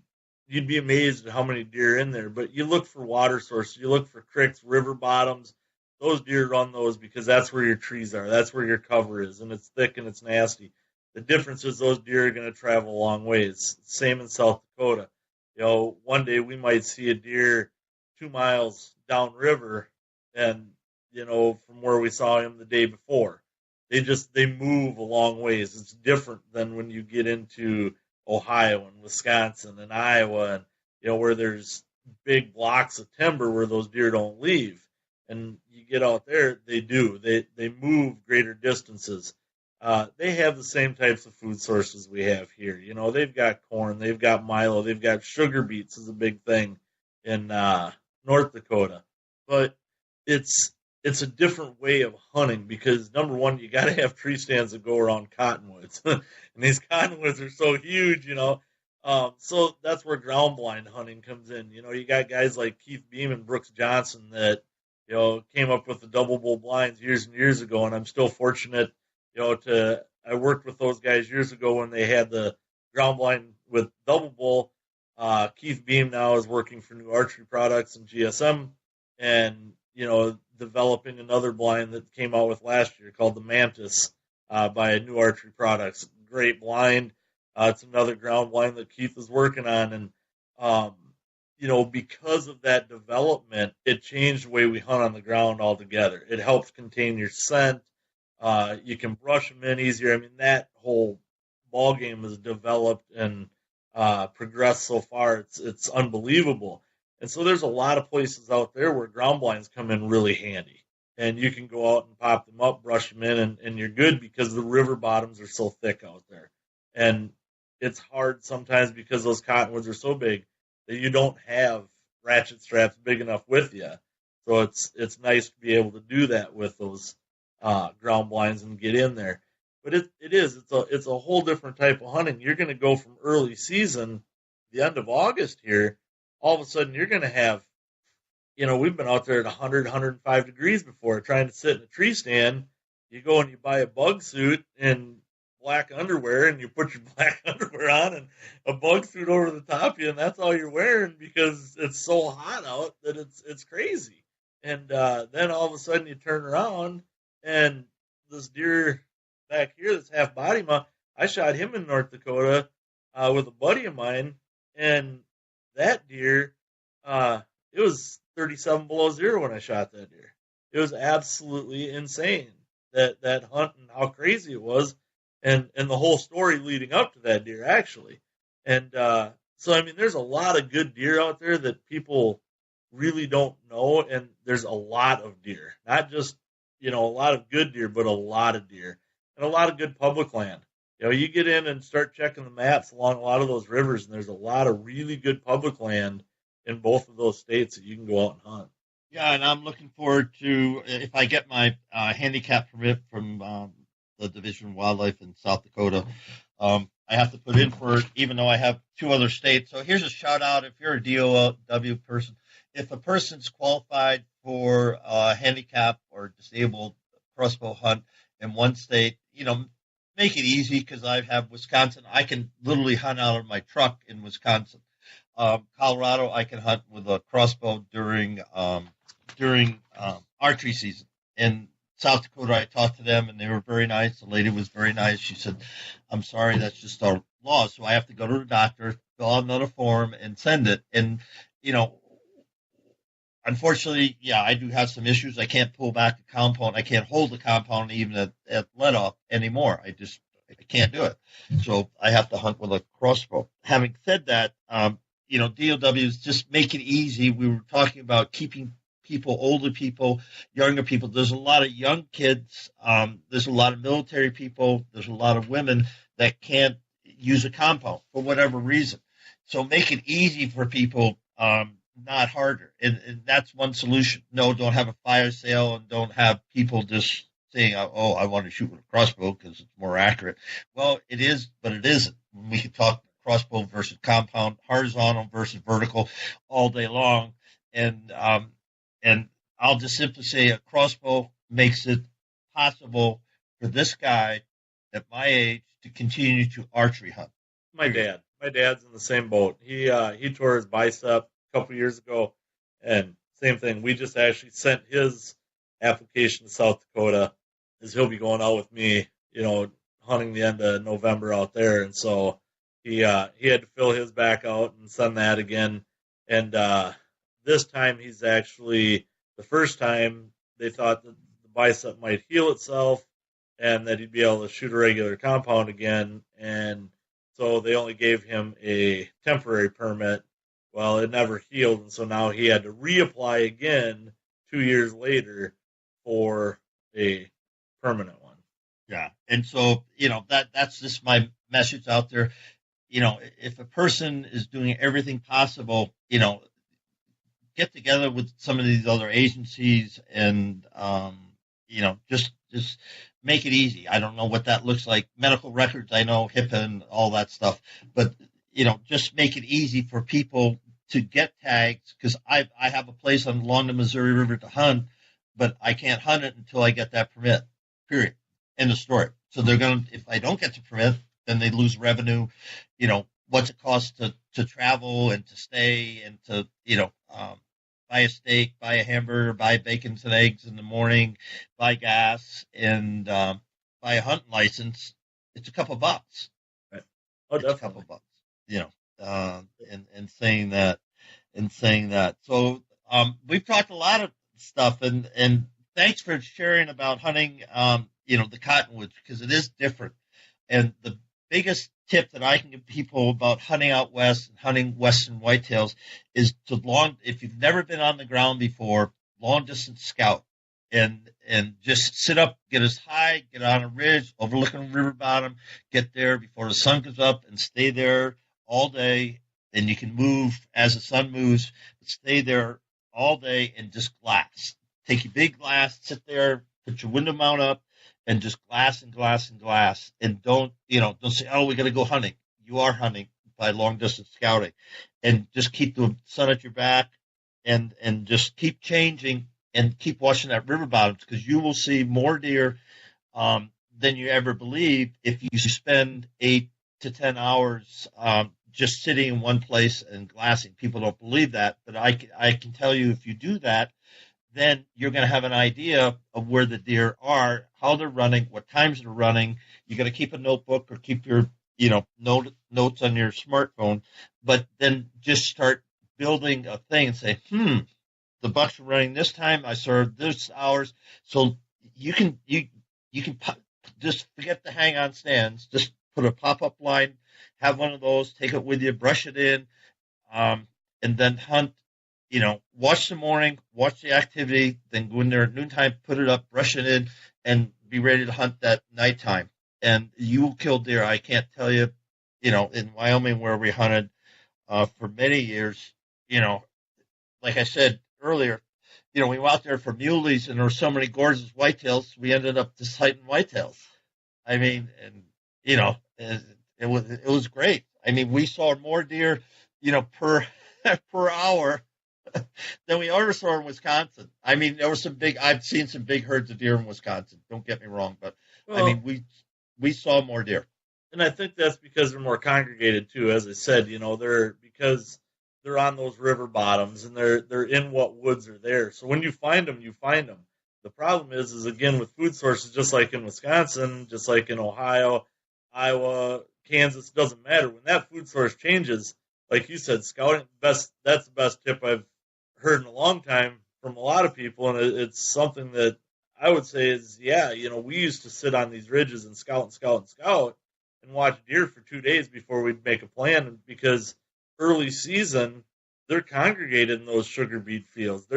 you'd be amazed at how many deer are in there. But you look for water sources, you look for creeks, river bottoms. Those deer run those because that's where your trees are. That's where your cover is, and it's thick and it's nasty. The difference is those deer are going to travel a long ways. Same in South Dakota. One day we might see a deer 2 miles downriver, and from where we saw him the day before. They move a long ways. It's different than when you get into Ohio and Wisconsin and Iowa, and where there's big blocks of timber where those deer don't leave. And you get out there, they do. They move greater distances. They have the same types of food sources we have here. They've got corn, they've got milo, they've got sugar beets is a big thing in North Dakota. But it's a different way of hunting because, number one, you got to have tree stands that go around cottonwoods. And these cottonwoods are so huge, so that's where ground blind hunting comes in. You got guys like Keith Beam and Brooks Johnson that, came up with the double bull blinds years and years ago. And I'm still fortunate, I worked with those guys years ago when they had the ground blind with double bull. Keith Beam now is working for New Archery Products and GSM and, developing another blind that came out with last year called the Mantis by New Archery Products. Great blind. It's another ground blind that Keith is working on. And, because of that development, it changed the way we hunt on the ground altogether. It helps contain your scent. You can brush them in easier. I mean, that whole ball game has developed and progressed so far. It's unbelievable. And so there's a lot of places out there where ground blinds come in really handy. And you can go out and pop them up, brush them in, and you're good because the river bottoms are so thick out there. And it's hard sometimes because those cottonwoods are so big that you don't have ratchet straps big enough with you. So it's nice to be able to do that with those ground blinds and get in there. But it's a whole different type of hunting. You're going to go from early season, the end of August here, all of a sudden you're going to have, we've been out there at 100, 105 degrees before trying to sit in a tree stand. You go and you buy a bug suit and black underwear and you put your black underwear on and a bug suit over the top of you, and that's all you're wearing because it's so hot out that it's crazy. And then all of a sudden you turn around and this deer back here that's half body mount, I shot him in North Dakota with a buddy of mine, and that deer, it was 37 below zero when I shot that deer. It was absolutely insane, that hunt and how crazy it was, and the whole story leading up to that deer, actually. And so, I mean, there's a lot of good deer out there that people really don't know, and there's a lot of deer. Not just, a lot of good deer, but a lot of deer. And a lot of good public land. You get in and start checking the maps along a lot of those rivers, and there's a lot of really good public land in both of those states that you can go out and hunt. Yeah, and I'm looking forward to, if I get my handicap permit from the Division of Wildlife in South Dakota, I have to put in for it, even though I have 2 other states. So here's a shout out if you're a DOW person. If a person's qualified for a handicap or disabled crossbow hunt in one state, make it easy because I have Wisconsin. I can literally hunt out of my truck in Wisconsin. Colorado, I can hunt with a crossbow during archery season. In South Dakota, I talked to them, and they were very nice. The lady was very nice. She said, I'm sorry, that's just our law. So I have to go to the doctor, fill out another form, and send it. And, unfortunately, I do have some issues. I can't pull back the compound. I can't hold the compound even at let off anymore. I can't do it. So I have to hunt with a crossbow. Having said that, DOWs just make it easy. We were talking about keeping people, older people, younger people. There's a lot of young kids. There's a lot of military people. There's a lot of women that can't use a compound for whatever reason. So make it easy for people, not harder. And that's one solution. No, don't have a fire sale and don't have people just saying, oh, I want to shoot with a crossbow because it's more accurate. Well, it is, but it isn't. We can talk crossbow versus compound, horizontal versus vertical all day long. And I'll just simply say a crossbow makes it possible for this guy at my age to continue to archery hunt. My dad's in the same boat. He tore his bicep a couple years ago, and same thing. We just actually sent his application to South Dakota, as he'll be going out with me, hunting the end of November out there, and so he had to fill his back out and send that again. And this time he's actually, the first time they thought that the bicep might heal itself and that he'd be able to shoot a regular compound again, and so they only gave him a temporary permit. Well, it never healed, and so now he had to reapply again 2 years later for a permanent one. Yeah, and so that's just my message out there. If a person is doing everything possible, get together with some of these other agencies and just make it easy. I don't know what that looks like. Medical records, I know HIPAA and all that stuff, but just make it easy for people to get tags, because I have a place along the Missouri River to hunt, but I can't hunt it until I get that permit. Period. End of story. So they're going to, if I don't get the permit, then they lose revenue. What's it cost to travel and to stay and to buy a steak, buy a hamburger, buy bacon and eggs in the morning, buy gas, and buy a hunting license. It's a couple bucks. Right. Oh, it's definitely. a couple bucks. And saying that. So we've talked a lot of stuff, and thanks for sharing about hunting. The cottonwoods, because it is different. And the biggest tip that I can give people about hunting out west and hunting western whitetails is if you've never been on the ground before, long distance scout and just sit up, get as high, get on a ridge, overlooking the river bottom, get there before the sun comes up and stay there all day. And you can move as the sun moves, but stay there all day and just glass. Take your big glass, sit there, put your window mount up, and just glass and glass and glass. And don't say, oh, we got to go hunting. You are hunting by long distance scouting. And just keep the sun at your back and just keep changing and keep watching that river bottoms, because you will see more deer than you ever believe if you spend 8 to 10 hours just sitting in one place and glassing. People don't believe that, but I can tell you, if you do that, then you're going to have an idea of where the deer are, how they're running, what times they're running. You got to keep a notebook or keep your, notes on your smartphone, but then just start building a thing and say, the bucks are running this time. I saw this hours. So you can just forget the hang on stands. Just put a pop-up line, have one of those, take it with you, brush it in, and then hunt. Watch the morning, watch the activity, then go in there at noontime, put it up, brush it in, and be ready to hunt that nighttime. And you will kill deer. I can't tell you, in Wyoming where we hunted for many years, like I said earlier, we went out there for muleys, and there were so many gorgeous whitetails, we ended up just hunting whitetails. I mean, and, it was great. I mean, we saw more deer, per hour than we ever saw in Wisconsin. I mean, I've seen some big herds of deer in Wisconsin. Don't get me wrong, but we saw more deer. And I think that's because they're more congregated too. As I said, because they're on those river bottoms and they're in what woods are there. So when you find them, you find them. The problem is again with food sources, just like in Wisconsin, just like in Ohio, Iowa, Kansas, doesn't matter. When that food source changes, like you said, scouting, that's the best tip I've heard in a long time from a lot of people, and it's something that I would say is, we used to sit on these ridges and scout and watch deer for 2 days before we'd make a plan, because early season, they're congregated in those sugar beet fields.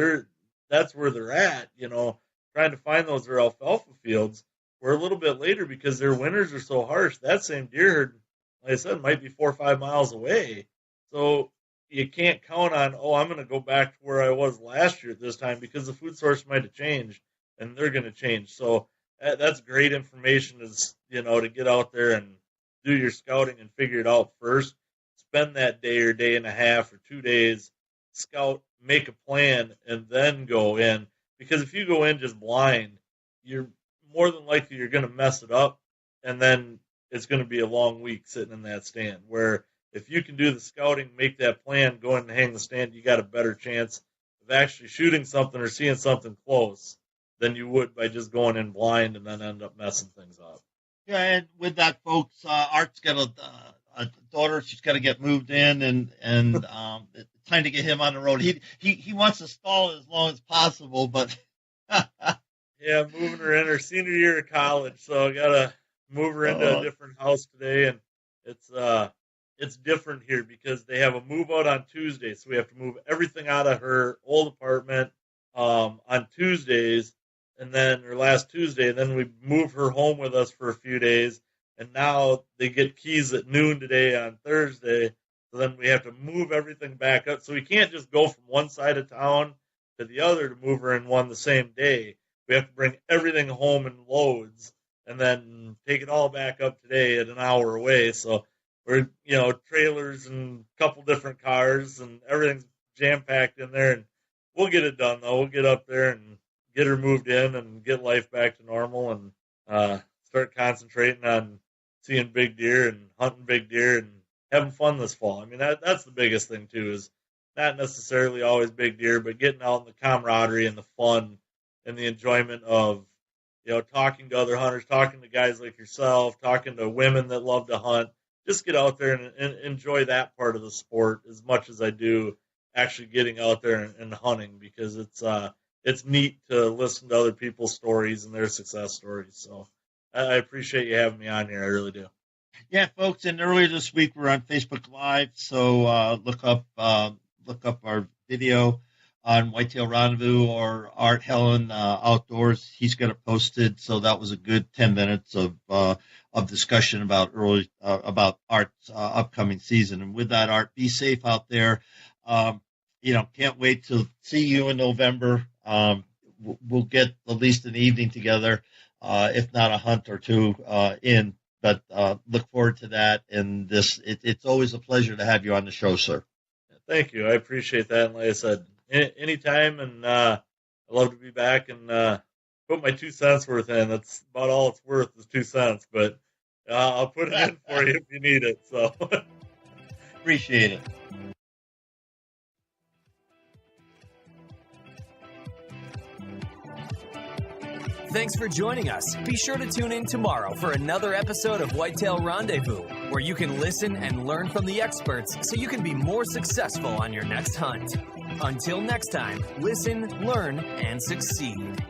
That's where they're at, trying to find those are alfalfa fields. Where a little bit later, because their winters are so harsh, that same deer herd, like I said, might be 4 or 5 miles away. So you can't count on, I'm going to go back to where I was last year at this time, because the food source might have changed, and they're going to change. So that's great information, is, to get out there and do your scouting and figure it out first. Spend that day or day and a half or 2 days, scout, make a plan, and then go in. Because if you go in just blind, you're more than likely you're going to mess it up, and then it's going to be a long week sitting in that stand. Where if you can do the scouting, make that plan, go in and hang the stand, you got a better chance of actually shooting something or seeing something close than you would by just going in blind and then end up messing things up. Yeah, and with that, folks, Art's got a daughter. She's got to get moved in, and it's time to get him on the road. He wants to stall it as long as possible, but yeah, moving her in her senior year of college, so I gotta move her into a different house today, and it's different here because they have a move out on Tuesday, so we have to move everything out of her old apartment on Tuesdays, and then or last Tuesday, and then we move her home with us for a few days, and now they get keys at noon today on Thursday, so then we have to move everything back up. So we can't just go from one side of town to the other to move her in one the same day. We have to bring everything home in loads and then take it all back up today at an hour away. So we're, trailers and a couple different cars and everything's jam-packed in there. And we'll get it done, though. We'll get up there and get her moved in and get life back to normal and start concentrating on seeing big deer and hunting big deer and having fun this fall. I mean, that's the biggest thing, too, is not necessarily always big deer, but getting out in the camaraderie and the fun and the enjoyment of, talking to other hunters, talking to guys like yourself, talking to women that love to hunt. Just get out there and enjoy that part of the sport as much as I do actually getting out there and hunting, because it's neat to listen to other people's stories and their success stories. So I appreciate you having me on here. I really do. Yeah, folks. And earlier this week we're on Facebook Live, so look up our video on Whitetail Rendezvous or Art Helin Outdoors. He's got it posted, so that was a good 10 minutes of discussion about Art's upcoming season. And with that, Art, be safe out there. Can't wait to see you in November. We'll get at least an evening together, if not a hunt or two in. But look forward to that. And it's always a pleasure to have you on the show, sir. Thank you. I appreciate that. And like I said, anytime, and I love to be back and put my 2 cents worth in. That's about all it's worth is 2 cents, but I'll put it in for you if you need it. So appreciate it. Thanks for joining us. Be sure to tune in tomorrow for another episode of Whitetail Rendezvous, where you can listen and learn from the experts so you can be more successful on your next hunt. Until next time, listen, learn, and succeed.